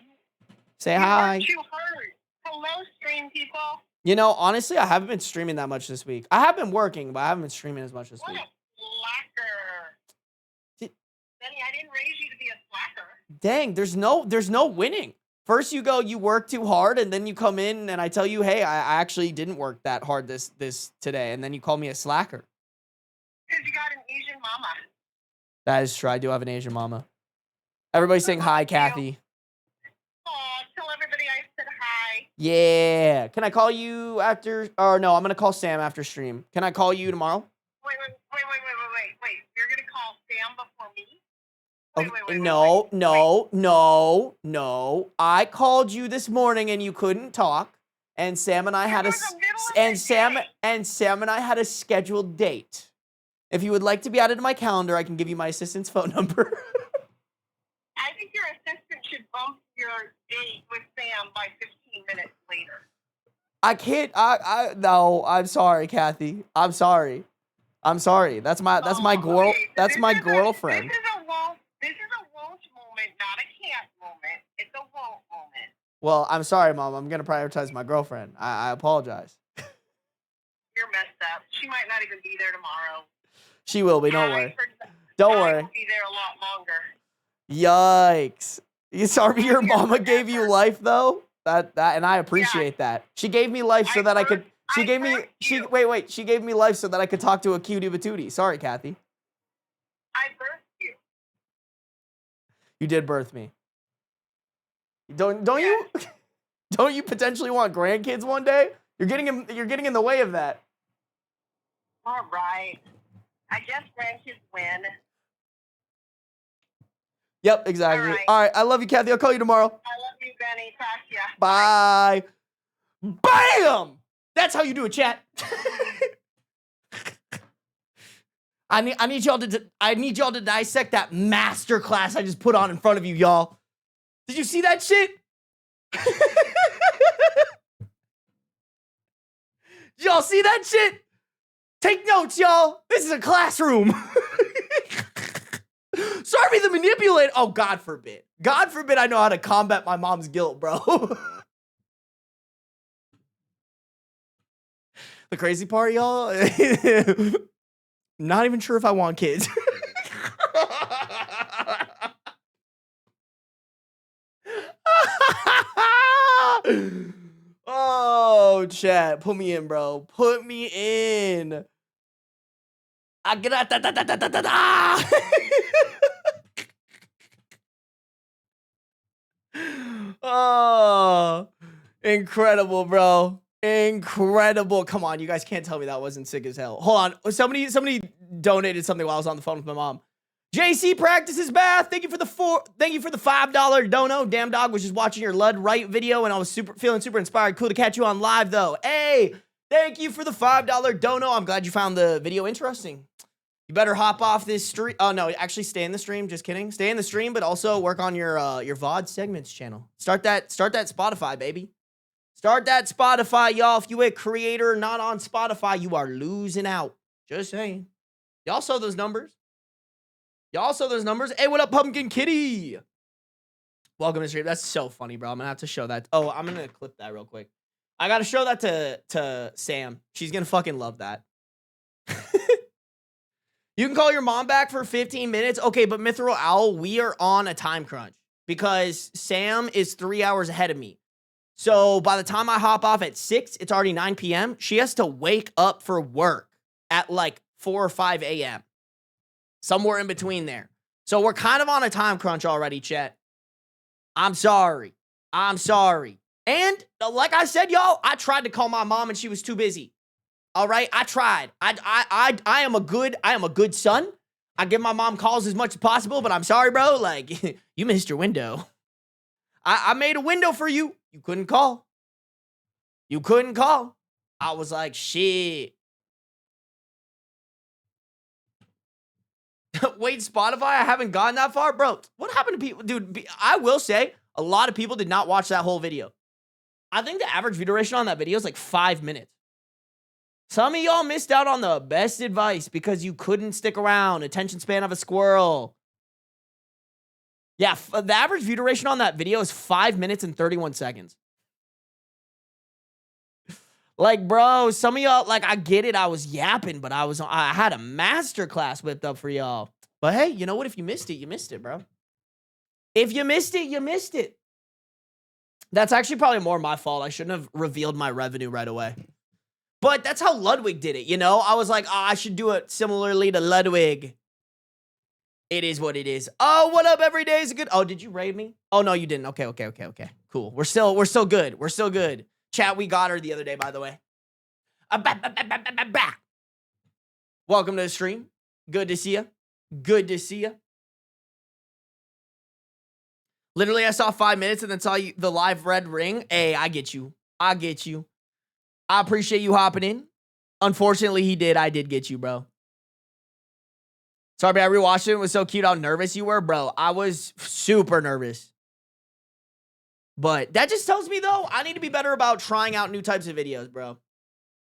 Say hi. You heard. Hello, stream people. You know, honestly, I haven't been streaming that much this week. I have been working, but I haven't been streaming as much this week. What a slacker. Benny, I didn't raise you to be a slacker. Dang, there's no winning. First you go, you work too hard, and then you come in and I tell you, hey, I actually didn't work that hard this today, and then you call me a slacker. Because you got an Asian mama. That is true. I do have an Asian mama. Everybody's saying hi, Kathy. Aw, tell everybody I said hi. Yeah. Can I call you after? Or no, I'm going to call Sam after stream. Can I call you tomorrow? Wait. You're going to call Sam before me? No. I called you this morning and you couldn't talk. And Sam and I had Sam and I had a scheduled date. If you would like to be added to my calendar, I can give you my assistant's phone number. I think your assistant should bump your date with Sam by 15 minutes later. I can't. No. I'm sorry, Kathy. I'm sorry. That's my girl. That's my girlfriend. This is a won't moment, not a can't moment. It's a won't moment. Well, I'm sorry, Mom. I'm gonna prioritize my girlfriend. I apologize. You're messed up. She might not even be there tomorrow. She will be. Don't worry. Don't worry. Will be there a lot longer. Yikes! Sarby, your mama gave you life though. That and I appreciate that. She gave me life so that I could. She gave me life so that I could talk to a cutie patootie. Sorry, Kathy. I birthed you. You did birth me. Don't you potentially want grandkids one day? You're getting in the way of that. All right. I guess grandkids win. Yep, exactly. All right. I love you, Kathy. I'll call you tomorrow. I love you, Benny. Talk to ya. Bye. Bam! That's how you do it, chat. I need y'all to dissect that master class I just put on in front of you, y'all. Did you see that shit? Y'all see that shit? Take notes, y'all. This is a classroom. Sarby the manipulator. Oh, God forbid. God forbid I know how to combat my mom's guilt, bro. The crazy part, y'all, not even sure if I want kids. Oh, chat, put me in, bro. Put me in. I get Oh, incredible, bro. Incredible. Come on, you guys can't tell me that wasn't sick as hell. Hold on. Somebody donated something while I was on the phone with my mom. JC practices bath. Thank you for the $5 dono. Damn dog was just watching your Lud Right video and I was feeling super inspired. Cool to catch you on live though. Hey, thank you for the $5 dono. I'm glad you found the video interesting. You better hop off this stream. Oh no, actually stay in the stream. Just kidding. Stay in the stream, but also work on your VOD segments channel. Start that Spotify, baby. Start that Spotify, y'all. If you a creator not on Spotify, you are losing out. Just saying. Y'all saw those numbers. Hey, what up, Pumpkin Kitty? Welcome to the stream. That's so funny, bro. I'm going to have to show that. Oh, I'm going to clip that real quick. I got to show that to Sam. She's going to fucking love that. You can call your mom back for 15 minutes. Okay, but Mithril Owl, we are on a time crunch because Sam is 3 hours ahead of me. So by the time I hop off at 6, it's already 9 p.m. She has to wake up for work at like 4 or 5 a.m. Somewhere in between there. So we're kind of on a time crunch already, chat. I'm sorry. And like I said, y'all, I tried to call my mom and she was too busy. All right, I tried. I am a good son. I give my mom calls as much as possible, but I'm sorry, bro. Like, you missed your window. I made a window for you. You couldn't call. I was like, shit. Wait, Spotify? I haven't gotten that far? Bro, what happened to people? Dude, I will say, a lot of people did not watch that whole video. I think the average view duration on that video is like 5 minutes. Some of y'all missed out on the best advice because you couldn't stick around. Attention span of a squirrel. Yeah, the average view duration on that video is 5 minutes and 31 seconds. Like, bro, some of y'all, like, I get it. I was yapping, but I had a masterclass whipped up for y'all. But hey, you know what? If you missed it, you missed it, bro. If you missed it, you missed it. That's actually probably more my fault. I shouldn't have revealed my revenue right away. But that's how Ludwig did it, you know? I was like, oh, I should do it similarly to Ludwig. It is what it is. Oh, what up? Every day is good. Oh, did you raid me? Oh, no, you didn't. Okay. Cool. We're still good. We're still good. Chat, we got her the other day, by the way. Welcome to the stream. Good to see you. Good to see you. Literally, I saw 5 minutes and then saw the live red ring. Hey, I get you. I appreciate you hopping in. Unfortunately, he did. I did get you, bro. Sorry, I rewatched it. It was so cute how nervous you were, bro. I was super nervous. But that just tells me, though, I need to be better about trying out new types of videos, bro.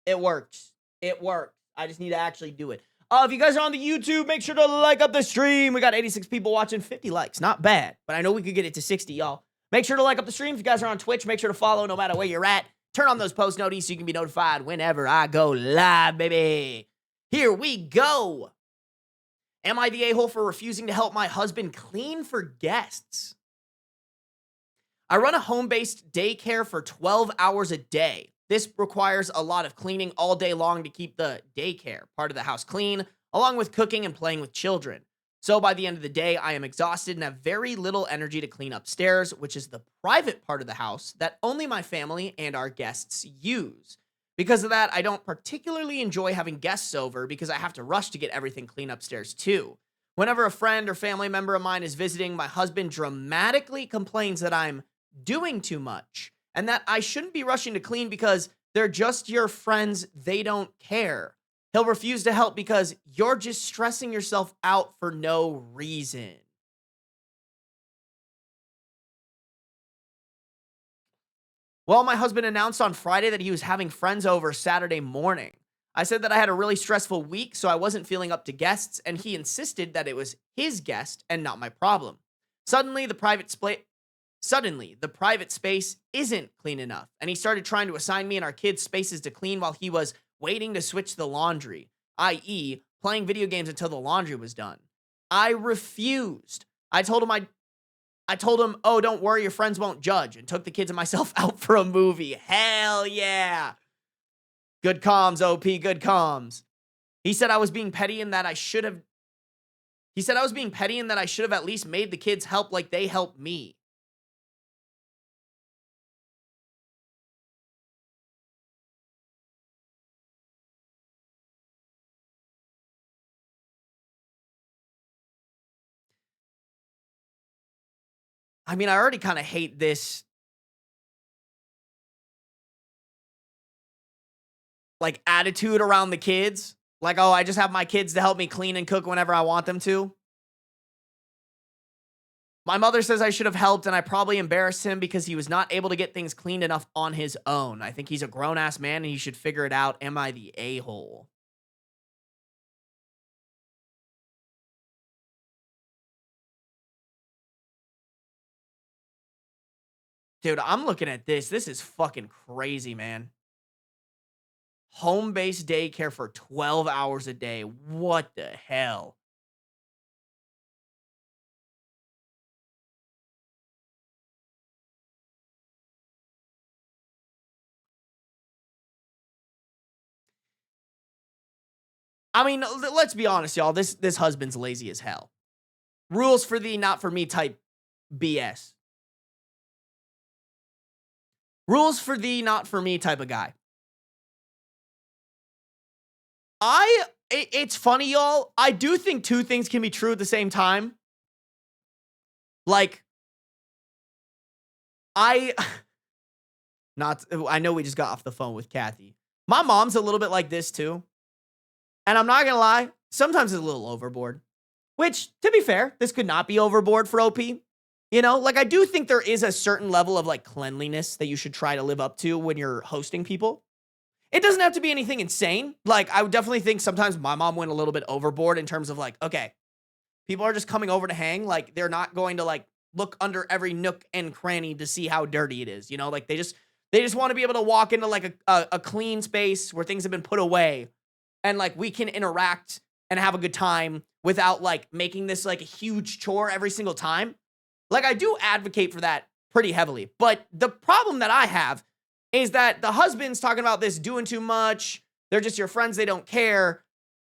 It works. It works. I just need to actually do it. If you guys are on the YouTube, make sure to like up the stream. We got 86 people watching, 50 likes. Not bad, but I know we could get it to 60, y'all. Make sure to like up the stream. If you guys are on Twitch, make sure to follow no matter where you're at. Turn on those post notifications so you can be notified whenever I go live, baby. Here we go. Am I the a-hole for refusing to help my husband clean for guests? I run a home-based daycare for 12 hours a day. This requires a lot of cleaning all day long to keep the daycare part of the house clean, along with cooking and playing with children. So by the end of the day, I am exhausted and have very little energy to clean upstairs, which is the private part of the house that only my family and our guests use. Because of that, I don't particularly enjoy having guests over because I have to rush to get everything clean upstairs too. Whenever a friend or family member of mine is visiting, my husband dramatically complains that I'm doing too much and that I shouldn't be rushing to clean because they're just your friends, they don't care. He'll refuse to help because you're just stressing yourself out for no reason. Well, my husband announced on Friday that he was having friends over Saturday morning. I said that I had a really stressful week, so I wasn't feeling up to guests, and he insisted that it was his guest and not my problem. Suddenly, the private space isn't clean enough, and he started trying to assign me and our kids spaces to clean while he was waiting to switch the laundry, i.e., playing video games until the laundry was done. I refused. I told him, oh, don't worry, your friends won't judge, and took the kids and myself out for a movie. Hell yeah. Good comms, OP, good comms. He said I was being petty and that I should have at least made the kids help like they helped me. I mean, I already kind of hate this, like, attitude around the kids. Like, oh, I just have my kids to help me clean and cook whenever I want them to. My mother says I should have helped, and I probably embarrassed him because he was not able to get things cleaned enough on his own. I think he's a grown-ass man, and he should figure it out. Am I the a-hole? Dude, I'm looking at this. This is fucking crazy, man. Home-based daycare for 12 hours a day. What the hell? I mean, let's be honest, y'all. This husband's lazy as hell. Rules for thee, not for me type BS. Rules for thee, not for me type of guy. It's funny, y'all. I do think two things can be true at the same time. Like, I know we just got off the phone with Kathy. My mom's a little bit like this too. And I'm not gonna lie, sometimes it's a little overboard. Which, to be fair, this could not be overboard for OP. You know, like, I do think there is a certain level of, like, cleanliness that you should try to live up to when you're hosting people. It doesn't have to be anything insane. Like, I would definitely think sometimes my mom went a little bit overboard in terms of, like, okay, people are just coming over to hang. Like, they're not going to, like, look under every nook and cranny to see how dirty it is. You know, like they just want to be able to walk into like a clean space where things have been put away and like we can interact and have a good time without like making this like a huge chore every single time. Like I do advocate for that pretty heavily. But the problem that I have is that the husband's talking about this doing too much. They're just your friends. They don't care.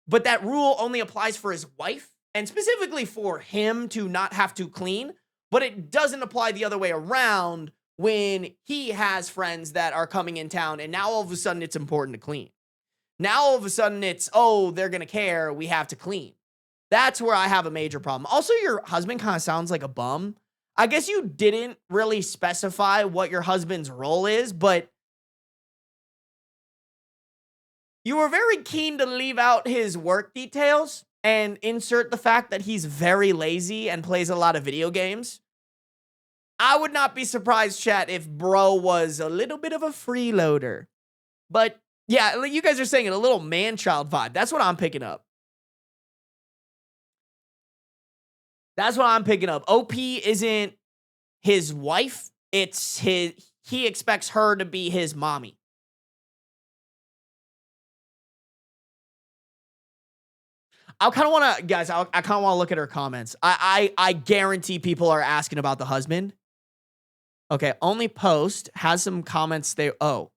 But that rule only applies for his wife and specifically for him to not have to clean. But it doesn't apply the other way around when he has friends that are coming in town and now all of a sudden it's important to clean. Now all of a sudden it's, oh, they're going to care. We have to clean. That's where I have a major problem. Also, your husband kind of sounds like a bum. I guess you didn't really specify what your husband's role is, but you were very keen to leave out his work details and insert the fact that he's very lazy and plays a lot of video games. I would not be surprised, chat, if bro was a little bit of a freeloader. But yeah, like you guys are saying it, a little man-child vibe. That's what I'm picking up. That's what I'm picking up. OP isn't his wife. It's he expects her to be his mommy. I kind of want to, guys, I kind of want to look at her comments. I guarantee people are asking about the husband. Okay, only post has some comments there. Oh.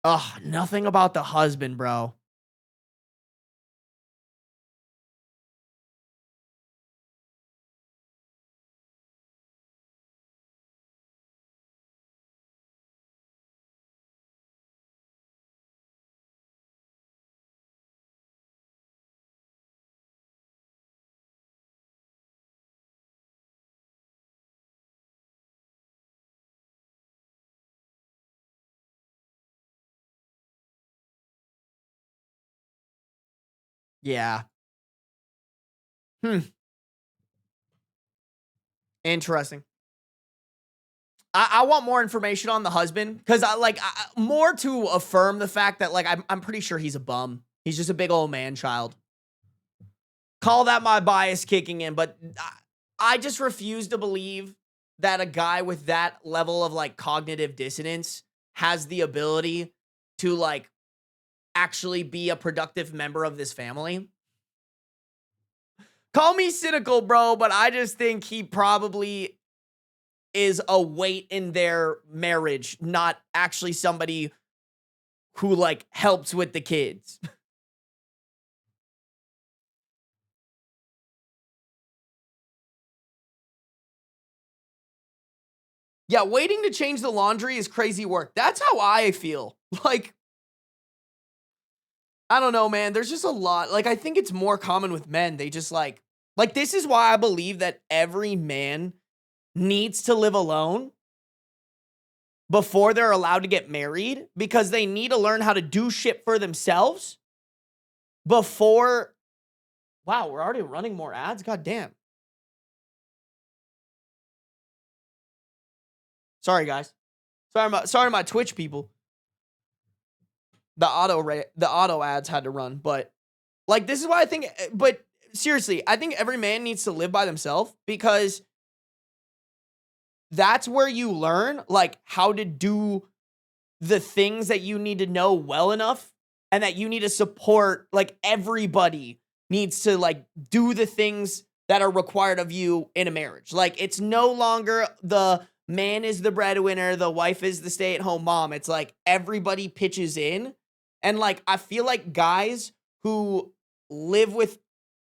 Oh, nothing about the husband, bro. Yeah. Interesting. I want more information on the husband because more to affirm the fact that like I'm pretty sure he's a bum. He's just a big old man child. Call that my bias kicking in, but I just refuse to believe that a guy with that level of like cognitive dissonance has the ability to like actually be a productive member of this family. Call me cynical, bro, but I just think he probably is a weight in their marriage, not actually somebody who like helps with the kids. Yeah, waiting to change the laundry is crazy work. That's how I feel. Like, I don't know, man. There's just a lot. Like, I think it's more common with men. They just like this is why I believe that every man needs to live alone before they're allowed to get married because they need to learn how to do shit for themselves before. Wow, we're already running more ads? God damn. Sorry, guys. Sorry, my Twitch people. The auto ads had to run, but like this is why I think. But seriously, I think every man needs to live by themselves because that's where you learn like how to do the things that you need to know well enough, and that you need to support. Like everybody needs to like do the things that are required of you in a marriage. Like it's no longer the man is the breadwinner, the wife is the stay-at-home mom. It's like everybody pitches in. And like I feel like guys who live with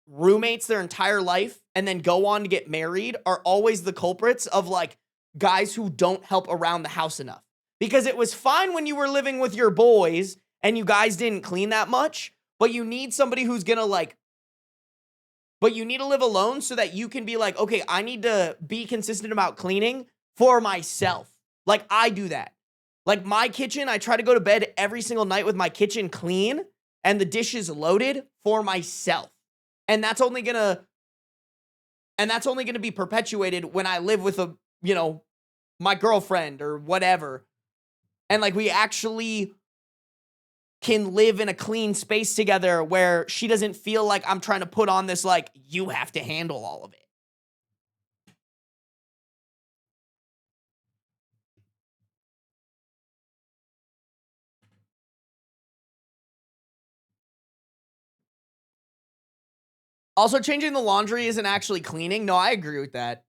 roommates their entire life and then go on to get married are always the culprits of like guys who don't help around the house enough. Because it was fine when you were living with your boys and you guys didn't clean that much, but you need somebody who's gonna like, but you need to live alone so that you can be like, okay, I need to be consistent about cleaning for myself. Like I do that. Like my kitchen, I try to go to bed every single night with my kitchen clean and the dishes loaded for myself. And that's only gonna be perpetuated when I live with a, you know, my girlfriend or whatever. And like we actually can live in a clean space together where she doesn't feel like I'm trying to put on this, like, you have to handle all of it. Also, changing the laundry isn't actually cleaning. No, I agree with that.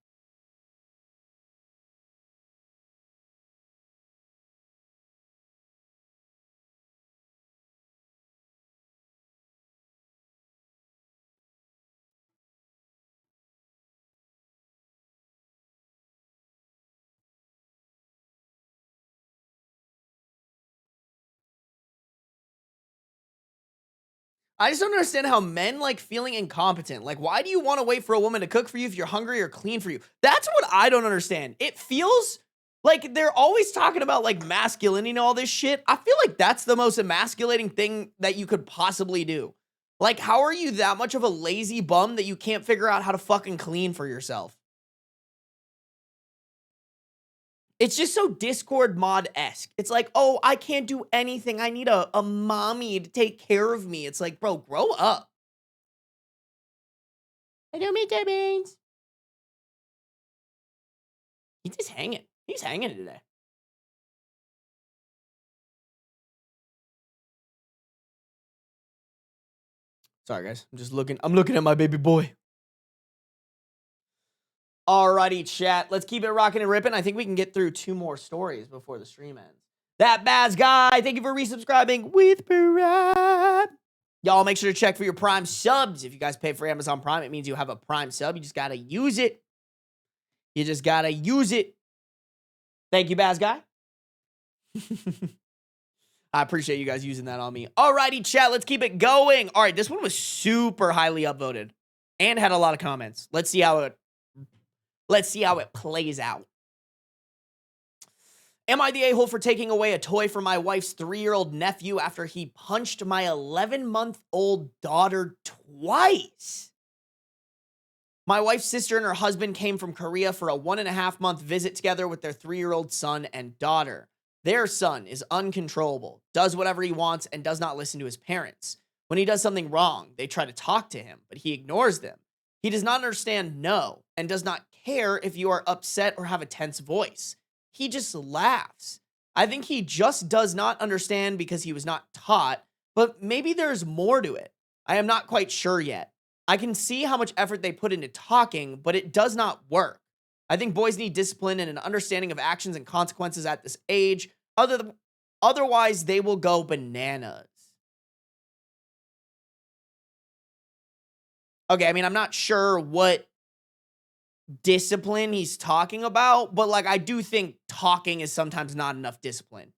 I just don't understand how men like feeling incompetent. Like, why do you want to wait for a woman to cook for you if you're hungry or clean for you? That's what I don't understand. It feels like they're always talking about like masculinity and all this shit. I feel like that's the most emasculating thing that you could possibly do. Like, how are you that much of a lazy bum that you can't figure out how to fucking clean for yourself? It's just so Discord mod-esque. It's like, oh, I can't do anything. I need a mommy to take care of me. It's like, bro, grow up. I don't mean to beans. He's just hanging. He's hanging today. Sorry, guys. I'm looking at my baby boy. Alrighty, chat. Let's keep it rocking and ripping. I think we can get through 2 more stories before the stream ends. That Baz guy, thank you for resubscribing with Prime. Y'all make sure to check for your Prime subs. If you guys pay for Amazon Prime, it means you have a Prime sub. You just gotta use it. You just gotta use it. Thank you, Baz guy. I appreciate you guys using that on me. Alrighty, chat. Let's keep it going. All right, this one was super highly upvoted and had a lot of comments. Let's see how it plays out. Am I the a-hole for taking away a toy from my wife's 3-year-old nephew after he punched my 11-month-old daughter twice? My wife's sister and her husband came from Korea for a 1.5-month visit together with their 3-year-old son and daughter. Their son is uncontrollable, does whatever he wants, and does not listen to his parents. When he does something wrong, they try to talk to him, but he ignores them. He does not understand no and does not care if you are upset or have a tense voice. He just laughs. I think he just does not understand because he was not taught, but maybe there's more to it. I am not quite sure yet. I can see how much effort they put into talking, but it does not work. I think boys need discipline and an understanding of actions and consequences at this age. Otherwise, they will go bananas. Okay, I mean, I'm not sure what discipline he's talking about, but like, I do think talking is sometimes not enough discipline.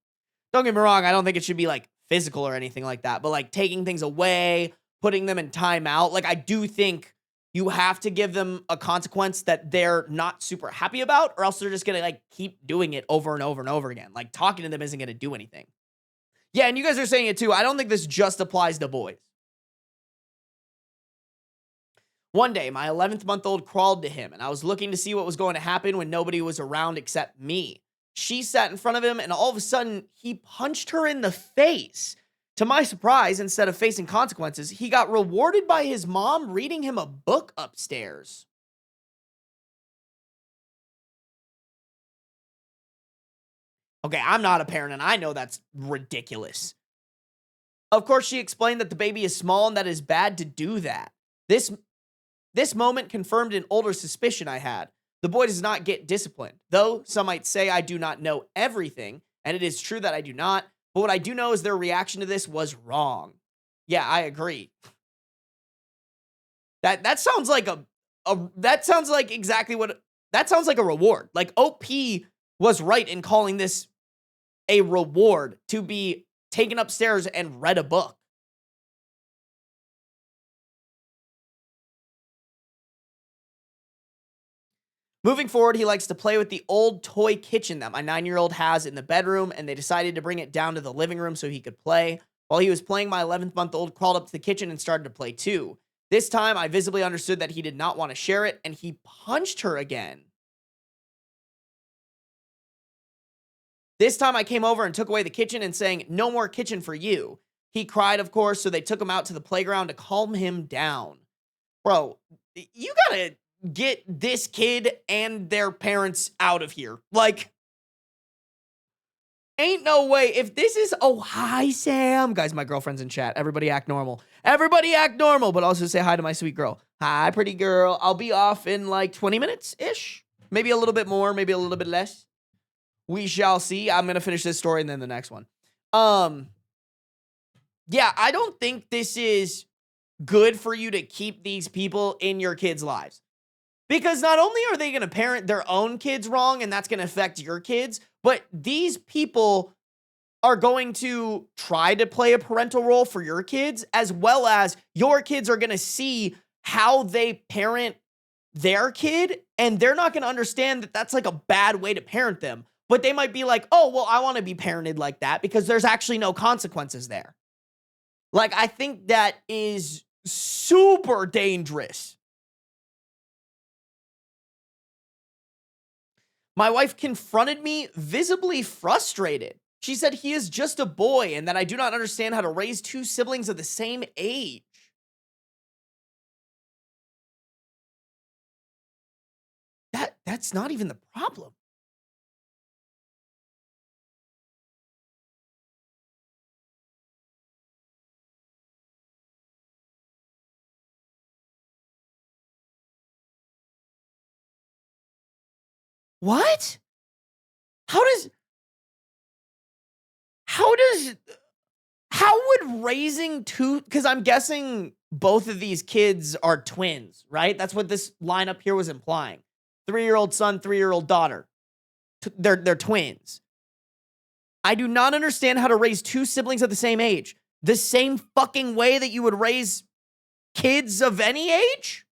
Don't get me wrong, I don't think it should be like physical or anything like that, but like taking things away, putting them in timeout, like I do think you have to give them a consequence that they're not super happy about, or else they're just gonna like keep doing it over and over and over again. Like talking to them isn't gonna do anything. Yeah, and you guys are saying it too. I don't think this just applies to boys. One day, my 11th-month-old crawled to him, and I was looking to see what was going to happen when nobody was around except me. She sat in front of him, and all of a sudden, he punched her in the face. To my surprise, instead of facing consequences, he got rewarded by his mom reading him a book upstairs. Okay, I'm not a parent, and I know that's ridiculous. Of course, she explained that the baby is small and that it is bad to do that. This moment confirmed an older suspicion I had. The boy does not get disciplined, though some might say I do not know everything, and it is true that I do not, but what I do know is their reaction to this was wrong. Yeah, I agree. That sounds like that sounds like exactly what that sounds like a reward. Like OP was right in calling this a reward to be taken upstairs and read a book. Moving forward, he likes to play with the old toy kitchen that my 9-year-old has in the bedroom, and they decided to bring it down to the living room so he could play. While he was playing, my 11th-month-old crawled up to the kitchen and started to play too. This time, I visibly understood that he did not want to share it, and he punched her again. This time, I came over and took away the kitchen and saying, "No more kitchen for you." He cried, of course, so they took him out to the playground to calm him down. Bro, you gotta get this kid and their parents out of here. Like, ain't no way. If this is, oh, hi, Sam. Guys, my girlfriend's in chat. Everybody act normal. Everybody act normal, but also say hi to my sweet girl. Hi, pretty girl. I'll be off in like 20 minutes-ish. Maybe a little bit more, maybe a little bit less. We shall see. I'm going to finish this story and then the next one. Yeah, I don't think this is good for you to keep these people in your kids' lives. Because not only are they going to parent their own kids wrong, and that's going to affect your kids, but these people are going to try to play a parental role for your kids, as well as your kids are going to see how they parent their kid, and they're not going to understand that that's like a bad way to parent them. But they might be like, oh, well, I want to be parented like that because there's actually no consequences there. Like, I think that is super dangerous. My wife confronted me visibly frustrated. She said he is just a boy and that I do not understand how to raise two siblings of the same age. That's not even the problem. What? How would raising two, because I'm guessing both of these kids are twins, right? That's what this lineup here was implying. 3-year-old son, 3-year-old daughter. They're twins. I do not understand how to raise two siblings of the same age. The same fucking way that you would raise kids of any age?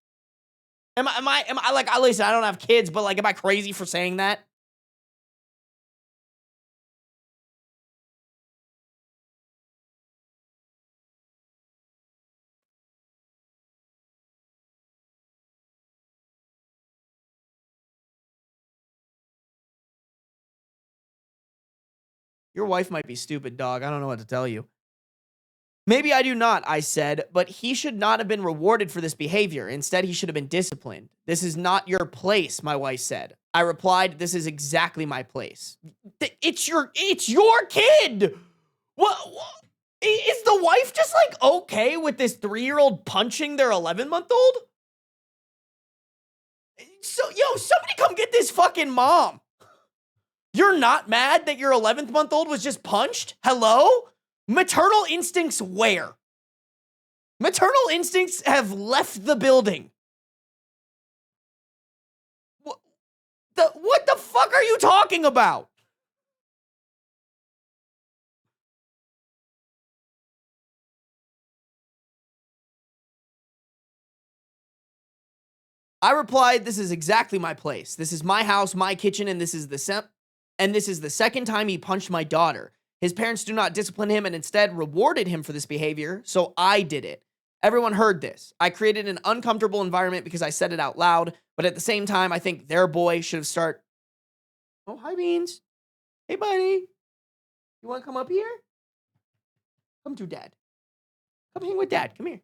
Am I like, listen, I don't have kids, but like, am I crazy for saying that? Your wife might be stupid, dog. I don't know what to tell you. Maybe I do not, I said, but he should not have been rewarded for this behavior. Instead, he should have been disciplined. This is not your place, my wife said. I replied, this is exactly my place. It's your kid. What? Is the wife just like okay with this 3-year-old punching their 11-month-old? So, yo, somebody come get this fucking mom. You're not mad that your 11th-month-old was just punched? Hello? Maternal instincts where? Maternal instincts have left the building. What the fuck are you talking about? I replied, this is exactly my place. This is my house, my kitchen, and this is the second time he punched my daughter. His parents do not discipline him and instead rewarded him for this behavior, so I did it. Everyone heard this. I created an uncomfortable environment because I said it out loud, but at the same time, I think their boy should have started. Oh, hi, Beans. Hey, buddy. You want to come up here? Come to Dad. Come hang with Dad. Come here.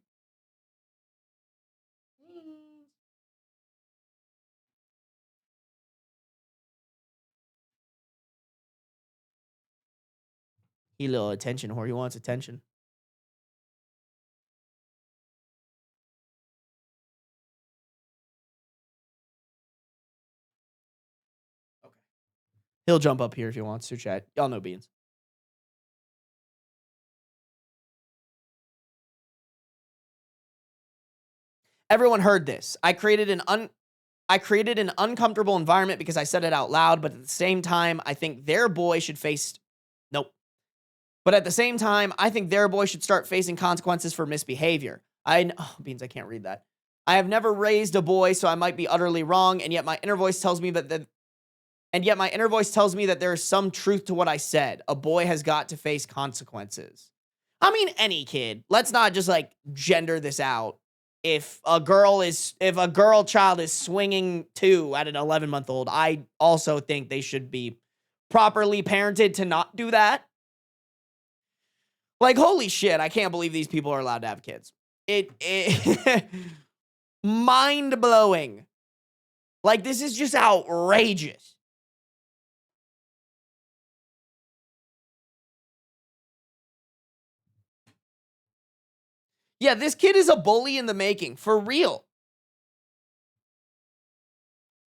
He little attention whore. He wants attention. Okay. He'll jump up here if he wants to, chat. Y'all know Beans. Everyone heard this. I created an uncomfortable environment because I said it out loud, but at the same time, I think their boy should face... Nope. But at the same time, I think their boy should start facing consequences for misbehavior. Beans, I can't read that. I have never raised a boy, so I might be utterly wrong, and yet my inner voice tells me that there is some truth to what I said. A boy has got to face consequences. I mean, any kid. Let's not just like gender this out. If a girl child is swinging two at an 11-month-old, I also think they should be properly parented to not do that. Like, holy shit, I can't believe these people are allowed to have kids. It mind-blowing. Like, this is just outrageous. Yeah, this kid is a bully in the making, for real.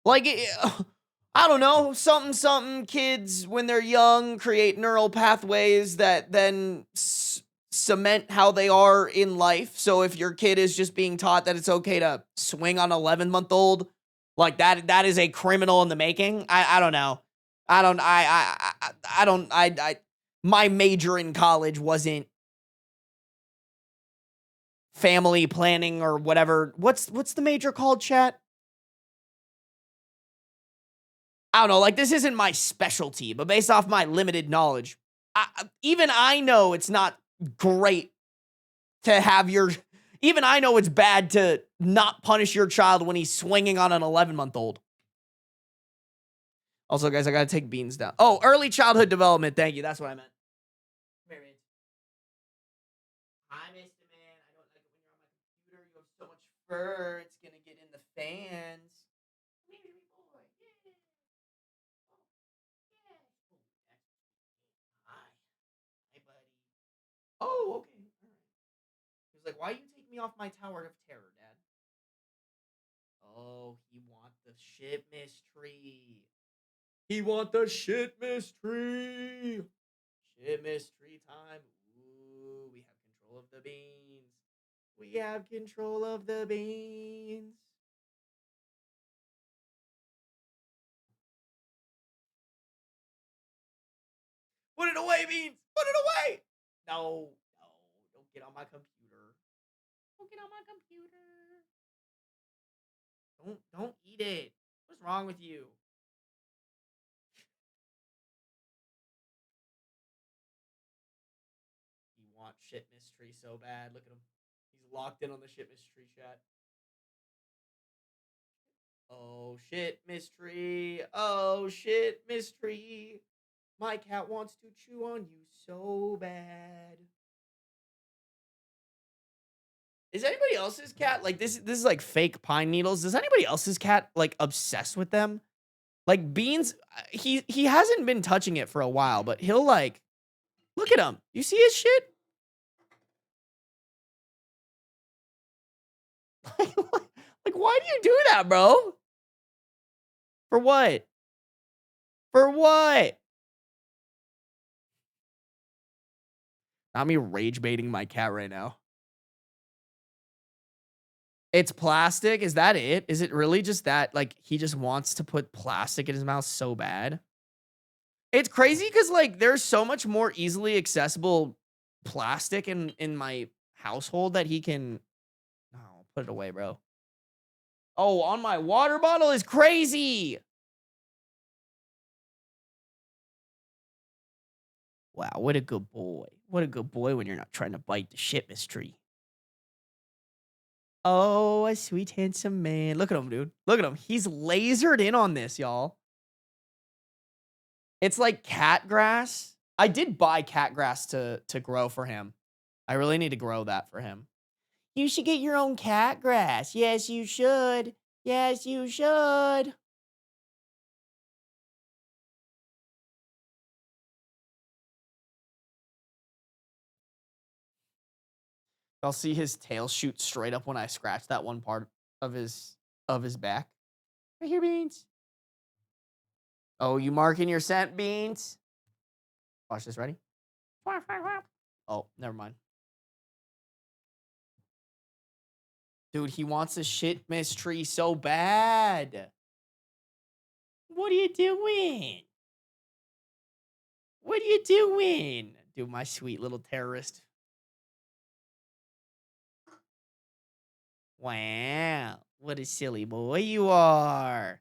Like, I don't know, something kids, when they're young, create neural pathways that then cement how they are in life. So if your kid is just being taught that it's okay to swing on 11-month-old, like that is a criminal in the making. I don't know. My major in college wasn't family planning or whatever. What's the major called, chat? I don't know, like, this isn't my specialty, but based off my limited knowledge, even I know it's not great to have your... Even I know it's bad to not punish your child when he's swinging on an 11-month-old. Also, guys, I gotta take Beans down. Oh, early childhood development. Thank you. That's what I meant. Come here, Beans. Hi, Mr. Man. I don't like it when you're on my computer. You have so much fur. It's gonna get in the fans. Come here, baby boy. Yeah. Hi. Hi, buddy. Oh, okay. All right. He was like, why you take me off my tower of terror, Dad? Oh, he want the shit mystery. He want the shit mystery. Shit mystery time. Ooh, we have control of the beans. We have control of the beans. Put it away, Beans. Put it away. No, no, don't get on my computer. Don't get on my computer. Don't eat it. What's wrong with you? He wants shit mystery so bad. Look at him. He's locked in on the shit mystery chat. Oh shit mystery. Oh shit mystery. My cat wants to chew on you so bad. Is anybody else's cat like this? This is like fake pine needles. Does anybody else's cat like obsessed with them? Like Beans, he hasn't been touching it for a while, but he'll like look at him. You see his shit? Like, why do you do that, bro? For what? For what? Not me rage baiting my cat right now. It's plastic. Is that it? Is it really just that? Like, he just wants to put plastic in his mouth so bad? It's crazy because, like, there's so much more easily accessible plastic in my household that he can... Oh, put it away, bro. Oh, on my water bottle is crazy. Wow, what a good boy. What a good boy when you're not trying to bite the shit mystery. Oh, a sweet, handsome man. Look at him, dude. Look at him. He's lasered in on this, y'all. It's like cat grass. I did buy cat grass to grow for him. I really need to grow that for him. You should get your own cat grass. Yes, you should. Yes, you should. I'll see his tail shoot straight up when I scratch that one part of his back. Right here, Beans. Oh, you marking your scent, Beans? Watch this. Ready? Oh, never mind. Dude, he wants a shit mystery so bad. What are you doing? What are you doing? Dude, my sweet little terrorist. Wow. What a silly boy you are.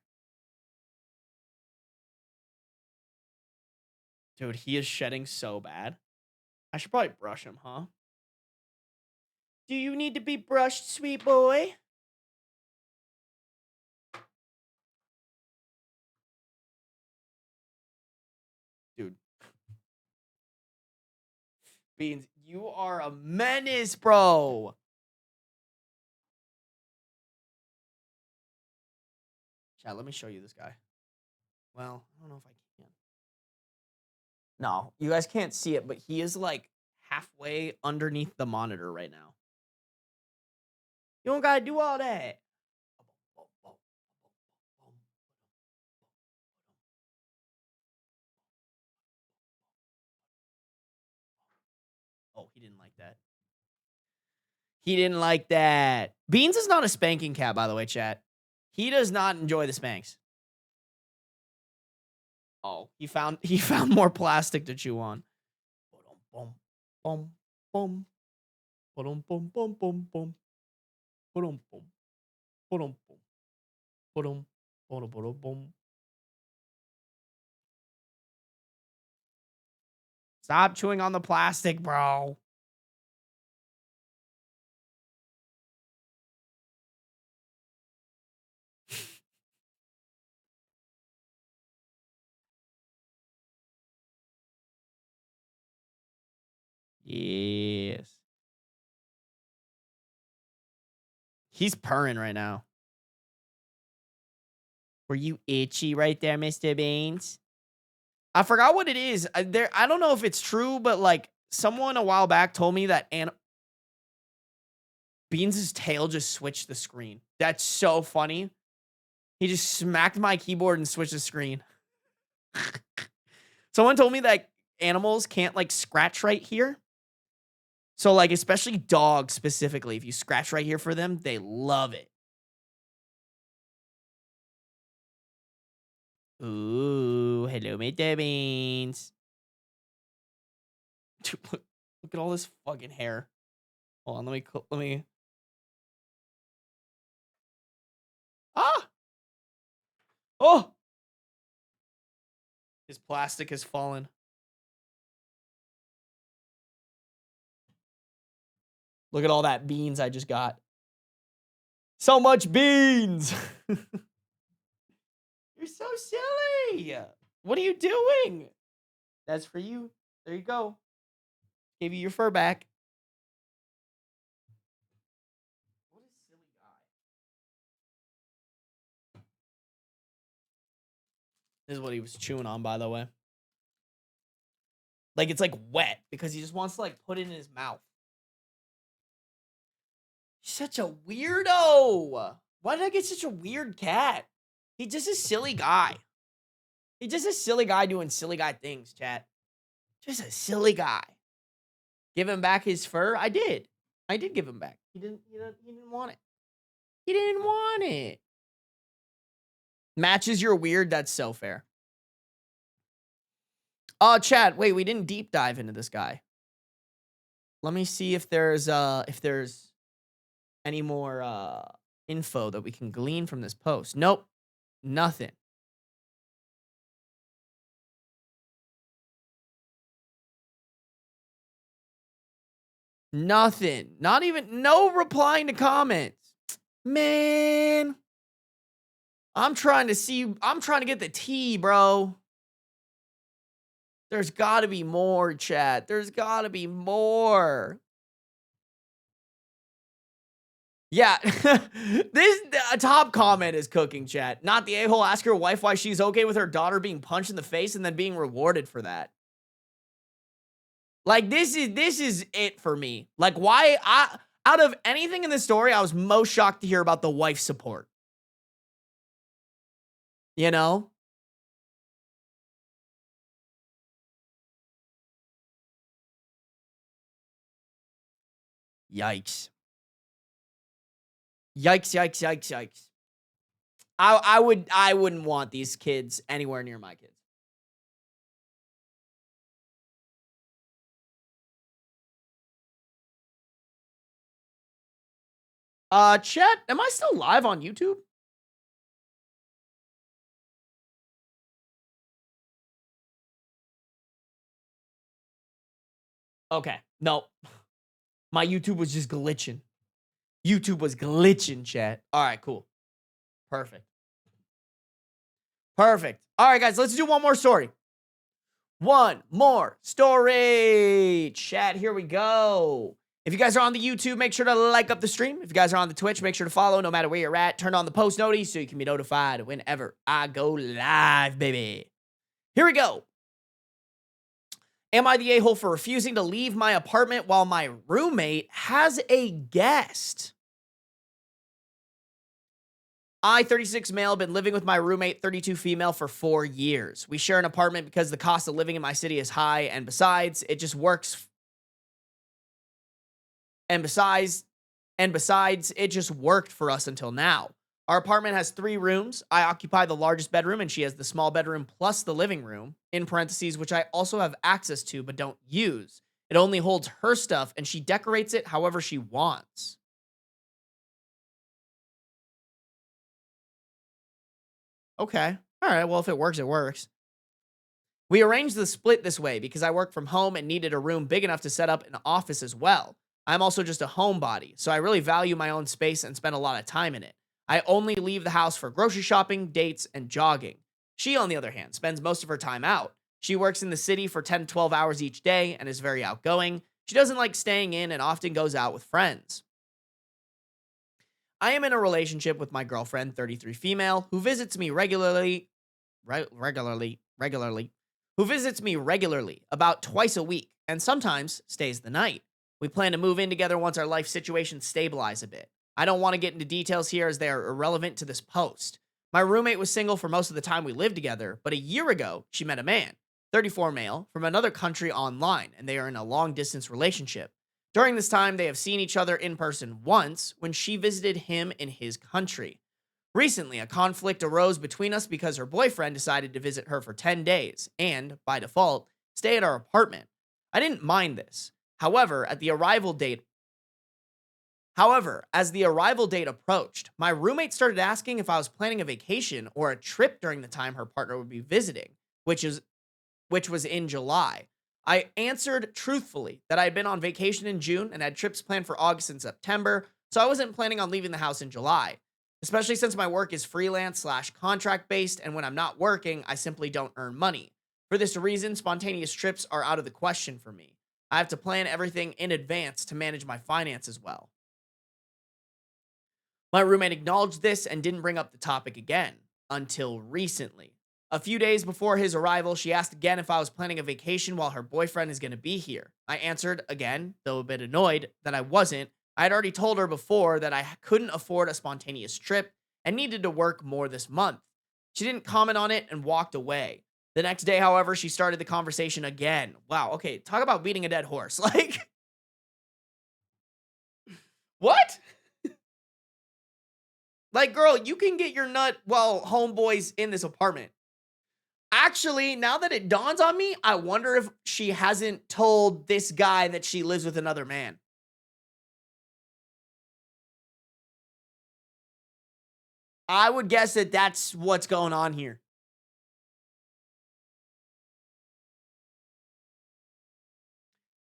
Dude, he is shedding so bad. I should probably brush him, huh? Do you need to be brushed, sweet boy? Dude. Beans, You are a menace, bro. Chat, let me show you this guy. Well, I don't know if I can. No, you guys can't see it, but he is like halfway underneath the monitor right now. You don't gotta do all that. Oh, he didn't like that. He didn't like that. Beans is not a spanking cat, by the way, chat. He does not enjoy the spanks. Oh, he found more plastic to chew on. Boom, boom, boom, boom, boom, boom, boom, boom, boom, boom, boom, boom, boom, boom, boom. Stop chewing on the plastic, bro. Yes. He's purring right now. Were you itchy right there, Mr. Beans? I forgot what it is. I don't know if it's true, but like someone a while back told me that Beans' tail just switched the screen. That's so funny. He just smacked my keyboard and switched the screen. Someone told me that animals can't like scratch right here. So like especially dogs specifically, if you scratch right here for them, they love it. Ooh, hello, Mr. Beans. Dude, look at all this fucking hair. Hold on, let me. Ah! Oh! His plastic has fallen. Look at all that beans I just got. So much beans! You're so silly! What are you doing? That's for you. There you go. Gave you your fur back. What a silly guy. This is what he was chewing on, by the way. Like, it's like wet because he just wants to like put it in his mouth. He's such a weirdo. Why did I get such a weird cat? He's just a silly guy. He's just a silly guy doing silly guy things, chat. Just a silly guy. Give him back his fur? I did. I did give him back. He didn't want it. He didn't want it. Matches your weird. That's so fair. Chat, wait, we didn't deep dive into this guy. Let me see if there's any more info that we can glean from this post. Nope. Nothing. Nothing. Not even no replying to comments. Man. I'm trying to get the tea, bro. There's got to be more, chat. There's got to be more. Yeah. This top comment is cooking, chat. Not the a-hole ask her wife why she's okay with her daughter being punched in the face and then being rewarded for that. Like, this is it for me. Like, why out of anything in this story, I was most shocked to hear about the wife support. You know? Yikes. Yikes, yikes, yikes, yikes. I wouldn't want these kids anywhere near my kids. Chat, am I still live on YouTube? Okay. No. My YouTube was just glitching. YouTube was glitching, chat. All right, cool. Perfect. Perfect. All right, guys, let's do one more story. One more story. Chat, here we go. If you guys are on the YouTube, make sure to like up the stream. If you guys are on the Twitch, make sure to follow no matter where you're at. Turn on the post notice so you can be notified whenever I go live, baby. Here we go. Am I the a-hole for refusing to leave my apartment while my roommate has a guest? I, 36 male, been living with my roommate, 32 female, for 4 years. We share an apartment because the cost of living in my city is high, and besides, it just works. And besides, it just worked for us until now. Our apartment has 3 rooms. I occupy the largest bedroom, and she has the small bedroom plus the living room, in parentheses, which I also have access to but don't use. It only holds her stuff, and she decorates it however she wants. Okay. All right. Well, if it works, it works. We arranged the split this way because I work from home and needed a room big enough to set up an office as well. I'm also just a homebody, so I really value my own space and spend a lot of time in it. I only leave the house for grocery shopping, dates, and jogging. She, on the other hand, spends most of her time out. She works in the city for 10 to 12 hours each day and is very outgoing. She doesn't like staying in and often goes out with friends. I am in a relationship with my girlfriend, 33 female, who visits me regularly, who visits me regularly, about twice a week, and sometimes stays the night. We plan to move in together once our life situations stabilize a bit. I don't want to get into details here as they are irrelevant to this post. My roommate was single for most of the time we lived together, but a year ago, she met a man, 34 male, from another country online, and they are in a long-distance relationship. During this time, they have seen each other in person once when she visited him in his country. Recently, a conflict arose between us because her boyfriend decided to visit her for 10 days and, by default, stay at our apartment. I didn't mind this. However, as the arrival date approached, my roommate started asking if I was planning a vacation or a trip during the time her partner would be visiting, which was in July. I answered truthfully that I had been on vacation in June and had trips planned for August and September, so I wasn't planning on leaving the house in July, especially since my work is freelance/contract based, and when I'm not working, I simply don't earn money. For this reason, spontaneous trips are out of the question for me. I have to plan everything in advance to manage my finances well. My roommate acknowledged this and didn't bring up the topic again, until recently. A few days before his arrival, she asked again if I was planning a vacation while her boyfriend is going to be here. I answered again, though a bit annoyed, that I wasn't. I had already told her before that I couldn't afford a spontaneous trip and needed to work more this month. She didn't comment on it and walked away. The next day, however, she started the conversation again. Wow, okay, talk about beating a dead horse. Like, what? Like, girl, you can get your nut while homeboy's in this apartment. Actually, now that it dawns on me, I wonder if she hasn't told this guy that she lives with another man. I would guess that that's what's going on here.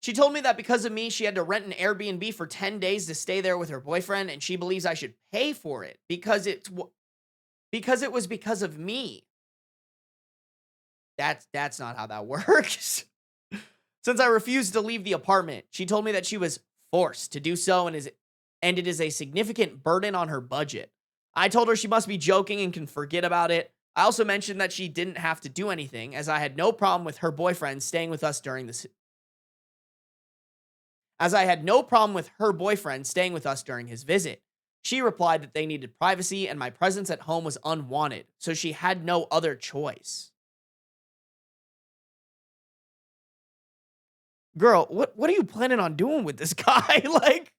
She told me that because of me, she had to rent an Airbnb for 10 days to stay there with her boyfriend, and she believes I should pay for it because it was because of me. That's not how that works. Since I refused to leave the apartment, she told me that she was forced to do so and it is a significant burden on her budget. I told her she must be joking and can forget about it. I also mentioned that she didn't have to do anything as I had no problem with her boyfriend staying with us during his visit. She replied that they needed privacy and my presence at home was unwanted, so she had no other choice. Girl, what are you planning on doing with this guy? Like,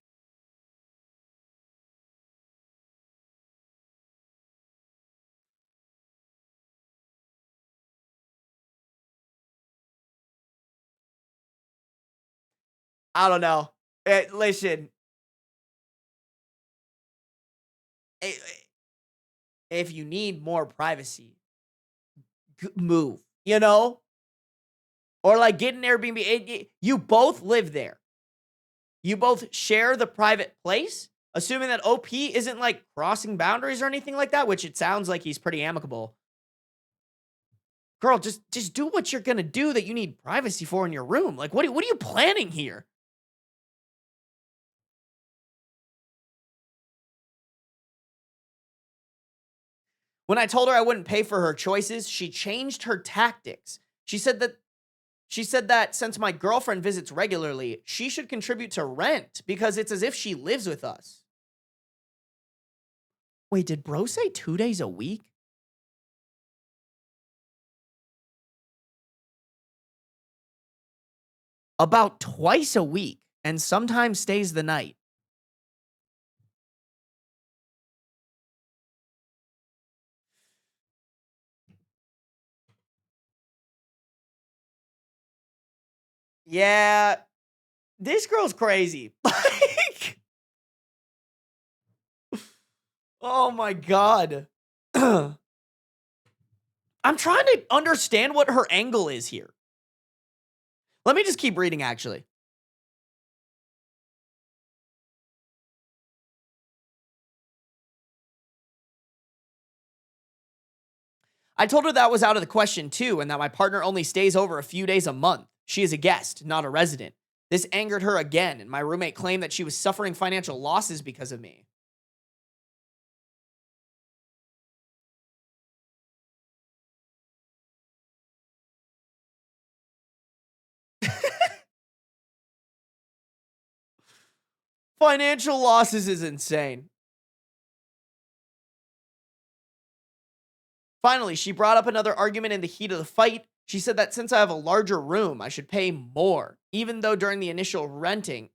I don't know. Listen, eh, if you need more privacy, move, you know? Or like get an Airbnb. You both live there. You both share the private place, assuming that OP isn't like crossing boundaries or anything like that, which it sounds like he's pretty amicable. girl, just do what you're gonna do that you need privacy for in your room. Like, what are you planning here? When I told her I wouldn't pay for her choices, she changed her tactics. She said that since my girlfriend visits regularly, she should contribute to rent because it's as if she lives with us. Wait, did bro say 2 days a week? About twice a week, and sometimes stays the night. Yeah, this girl's crazy. Like, oh my God. I'm trying to understand what her angle is here. Let me just keep reading, actually. I told her that was out of the question too, and that my partner only stays over a few days a month. She is a guest, not a resident. This angered her again, and my roommate claimed that she was suffering financial losses because of me. Financial losses is insane. Finally, she brought up another argument in the heat of the fight. She said that since I have a larger room, I should pay more, even though during the initial renting,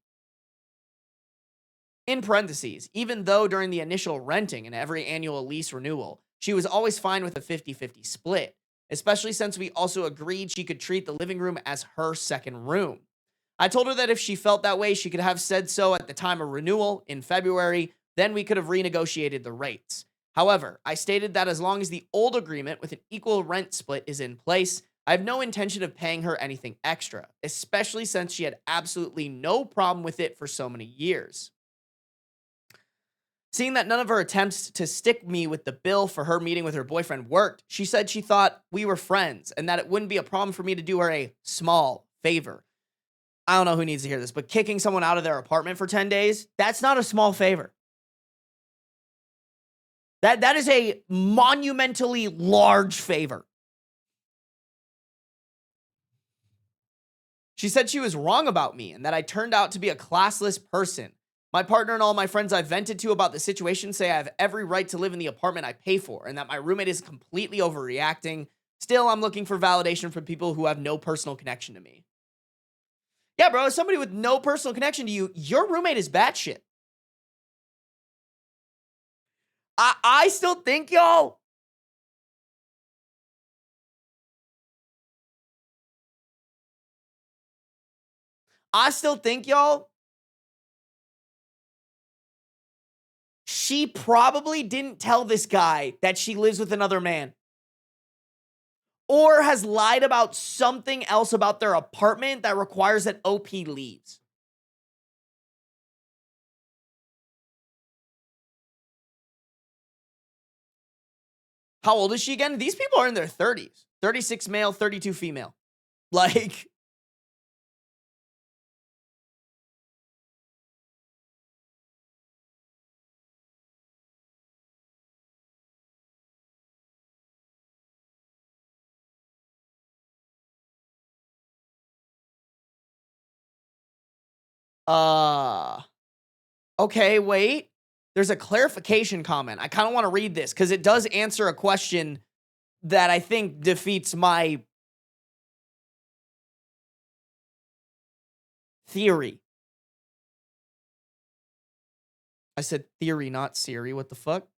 in parentheses, even though during the initial renting and every annual lease renewal, she was always fine with a 50-50 split, especially since we also agreed she could treat the living room as her second room. I told her that if she felt that way, she could have said so at the time of renewal in February, then we could have renegotiated the rates. However, I stated that as long as the old agreement with an equal rent split is in place, I have no intention of paying her anything extra, especially since she had absolutely no problem with it for so many years. Seeing that none of her attempts to stick me with the bill for her meeting with her boyfriend worked, she said she thought we were friends and that it wouldn't be a problem for me to do her a small favor. I don't know who needs to hear this, but kicking someone out of their apartment for 10 days, that's not a small favor. That is a monumentally large favor. She said she was wrong about me and that I turned out to be a classless person. My partner and all my friends I've vented to about the situation say I have every right to live in the apartment I pay for and that my roommate is completely overreacting. Still, I'm looking for validation from people who have no personal connection to me. Yeah, bro, as somebody with no personal connection to you, your roommate is batshit. I still think, y'all, she probably didn't tell this guy that she lives with another man. Or has lied about something else about their apartment that requires that OP leaves. How old is she again? These people are in their 30s. 36 male, 32 female. Like, okay, wait. There's a clarification comment. I kind of want to read this because it does answer a question that I think defeats my theory. I said theory, not Siri. What the fuck?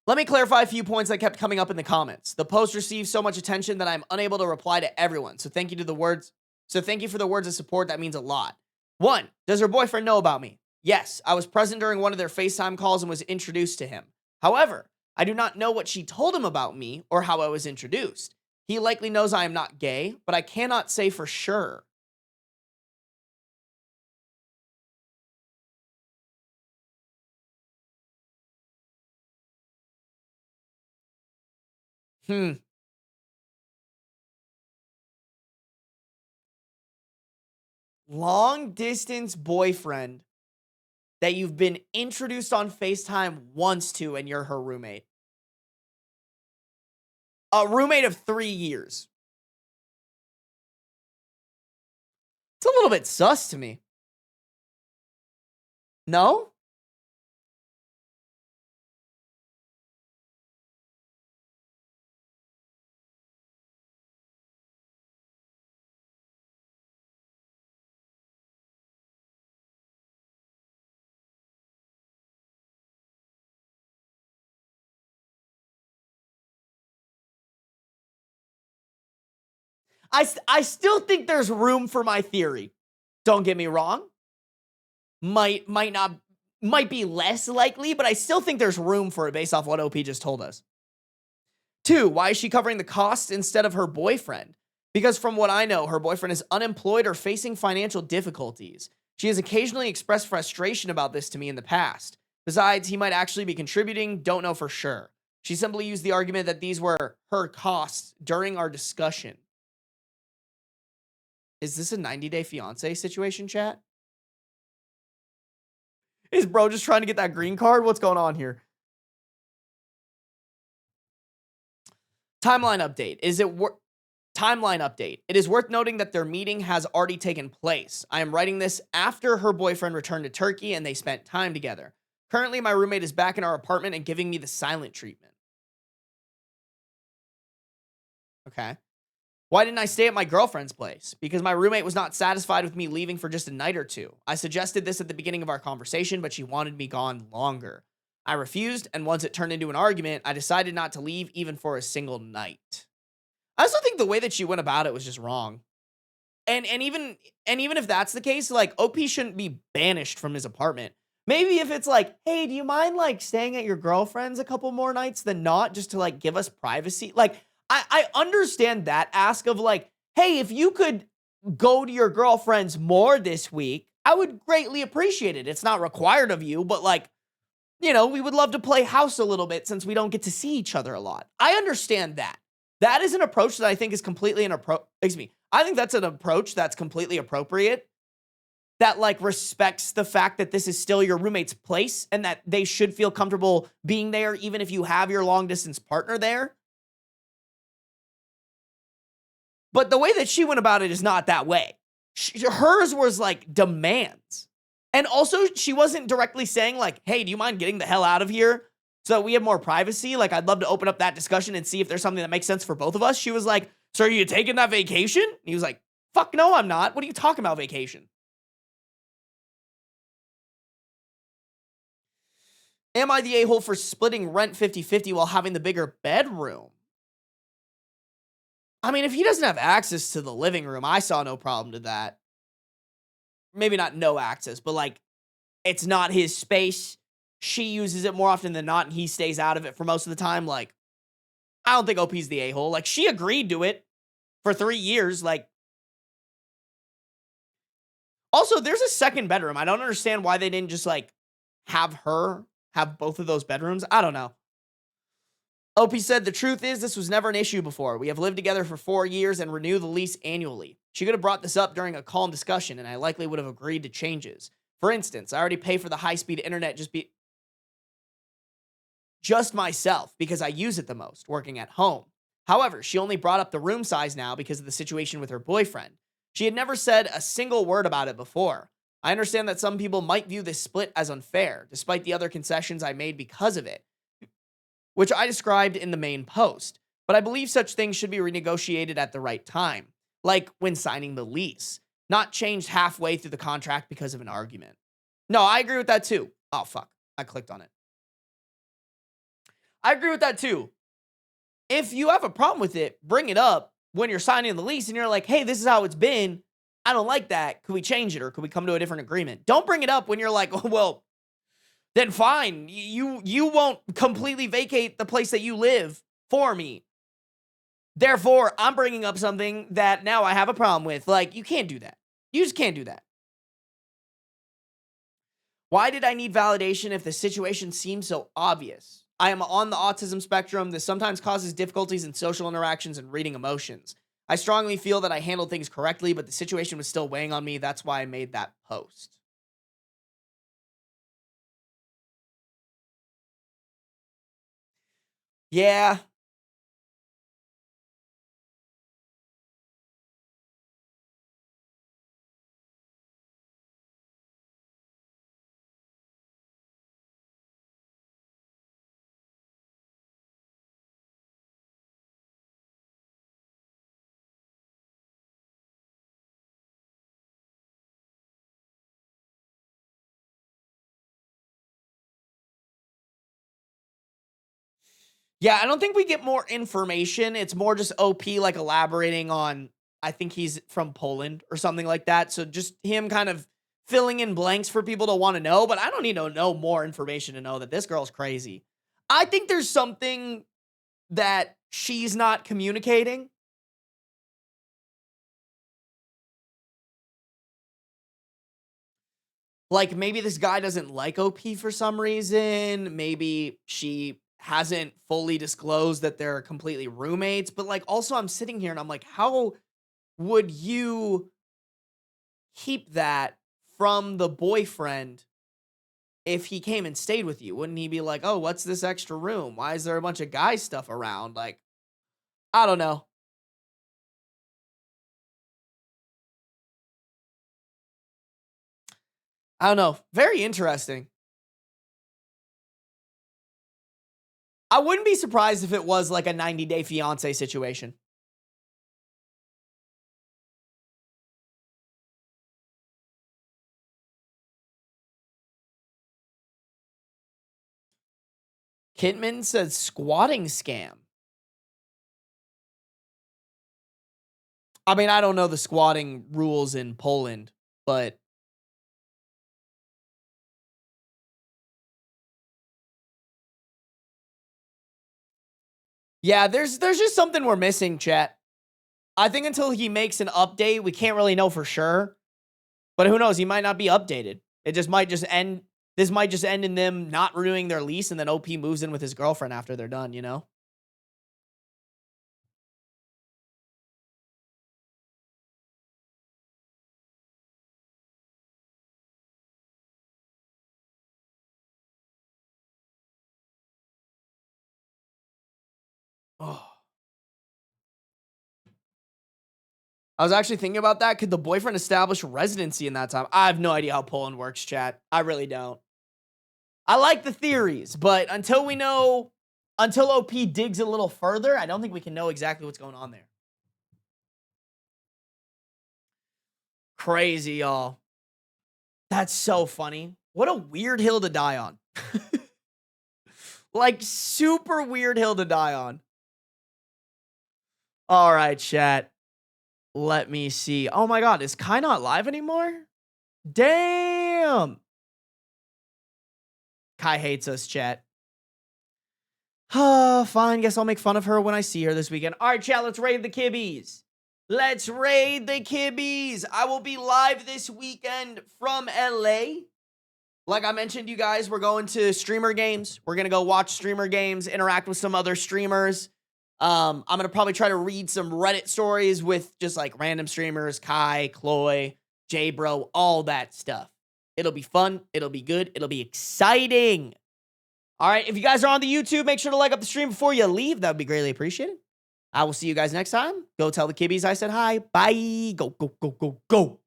Let me clarify a few points that kept coming up in the comments. The post received so much attention that I'm unable to reply to everyone. So thank you for the words of support. That means a lot. 1. Does her boyfriend know about me? Yes, I was present during one of their FaceTime calls and was introduced to him. However, I do not know what she told him about me or how I was introduced. He likely knows I am not gay, but I cannot say for sure. Long distance boyfriend that you've been introduced on FaceTime once to and you're her roommate. A roommate of 3 years. It's a little bit sus to me. No? I still think there's room for my theory. Don't get me wrong. Might be less likely, but I still think there's room for it based off what OP just told us. 2, why is she covering the costs instead of her boyfriend? Because from what I know, her boyfriend is unemployed or facing financial difficulties. She has occasionally expressed frustration about this to me in the past. Besides, he might actually be contributing, don't know for sure. She simply used the argument that these were her costs during our discussion. Is this a 90-day fiance situation, chat? Is bro just trying to get that green card? What's going on here? Timeline update. Timeline update. It is worth noting that their meeting has already taken place. I am writing this after her boyfriend returned to Turkey and they spent time together. Currently, my roommate is back in our apartment and giving me the silent treatment. Okay. Why didn't I stay at my girlfriend's place? Because my roommate was not satisfied with me leaving for just a night or two. I suggested this at the beginning of our conversation, but she wanted me gone longer. I refused, and once it turned into an argument, I decided not to leave even for a single night. I also think the way that she went about it was just wrong. And even if that's the case, like, OP shouldn't be banished from his apartment. Maybe if it's like, hey, do you mind like staying at your girlfriend's a couple more nights than not, just to like give us privacy? Like, I understand that ask of like, hey, if you could go to your girlfriend's more this week, I would greatly appreciate it. It's not required of you, but like, you know, we would love to play house a little bit since we don't get to see each other a lot. I understand that. That is an approach that I think is completely I think that's an approach that's completely appropriate. That like respects the fact that this is still your roommate's place and that they should feel comfortable being there even if you have your long distance partner there. But the way that she went about it is not that way. Hers was like demands. And also she wasn't directly saying like, hey, do you mind getting the hell out of here so we have more privacy? Like, I'd love to open up that discussion and see if there's something that makes sense for both of us. She was like, so are you taking that vacation? And he was like, fuck no, I'm not. What are you talking about vacation? Am I the a-hole for splitting rent 50-50 while having the bigger bedroom? I mean, if he doesn't have access to the living room, I saw no problem to that. Maybe not no access, but like, it's not his space. She uses it more often than not, and he stays out of it for most of the time. Like, I don't think OP's the a-hole. Like, she agreed to it for 3 years. Like, also, there's a second bedroom. I don't understand why they didn't just like have her have both of those bedrooms. I don't know. OP said, the truth is this was never an issue before. We have lived together for 4 years and renew the lease annually. She could have brought this up during a calm discussion, and I likely would have agreed to changes. For instance, I already pay for the high-speed internet just myself because I use it the most, working at home. However, she only brought up the room size now because of the situation with her boyfriend. She had never said a single word about it before. I understand that some people might view this split as unfair, despite the other concessions I made because of it, which I described in the main post. But I believe such things should be renegotiated at the right time, like when signing the lease, not changed halfway through the contract because of an argument. No, I agree with that too. Oh, fuck. I clicked on it. I agree with that too. If you have a problem with it, bring it up when you're signing the lease and you're like, hey, this is how it's been. I don't like that. Could we change it or could we come to a different agreement? Don't bring it up when you're like, oh, well, then fine. You won't completely vacate the place that you live for me. Therefore, I'm bringing up something that now I have a problem with. Like, you can't do that. You just can't do that. Why did I need validation if the situation seems so obvious? I am on the autism spectrum. This sometimes causes difficulties in social interactions and reading emotions. I strongly feel that I handled things correctly, but the situation was still weighing on me. That's why I made that post. Yeah. Yeah, I don't think we get more information. It's more just OP like elaborating on, I think he's from Poland or something like that. So just him kind of filling in blanks for people to want to know, but I don't need to know more information to know that this girl's crazy. I think there's something that she's not communicating. Like maybe this guy doesn't like OP for some reason. Maybe she hasn't fully disclosed that they're completely roommates. But like also I'm sitting here and I'm like, how would you keep that from the boyfriend if he came and stayed with you? Wouldn't he be like, oh, what's this extra room? Why is there a bunch of guy stuff around? Like, I don't know. I don't know. Very interesting. I wouldn't be surprised if it was like a 90-day fiance situation. Kitman says squatting scam. I mean, I don't know the squatting rules in Poland, but yeah, there's just something we're missing, chat. I think until he makes an update, we can't really know for sure. But who knows? He might not be updated. It just might just end. This might just end in them not renewing their lease, and then OP moves in with his girlfriend after they're done, you know? Oh. I was actually thinking about that. Could the boyfriend establish residency in that time? I have no idea how Poland works, chat. I really don't. I like the theories, but until we know, until OP digs a little further, I don't think we can know exactly what's going on there. Crazy, y'all. That's so funny. What a weird hill to die on. Like, super weird hill to die on. All right, chat. Let me see. Oh my God, is Kai not live anymore? Damn. Kai hates us, chat. Fine, guess I'll make fun of her when I see her this weekend. All right, chat, let's raid the kibbies. Let's raid the kibbies. I will be live this weekend from LA. Like I mentioned, you guys, we're going to streamer games. We're going to go watch streamer games, interact with some other streamers. I'm going to probably try to read some Reddit stories with just like random streamers, Kai, Chloe, J-Bro, all that stuff. It'll be fun. It'll be good. It'll be exciting. All right, if you guys are on the YouTube, make sure to like up the stream before you leave. That would be greatly appreciated. I will see you guys next time. Go tell the kibbies I said hi. Bye. Go, go, go, go, go.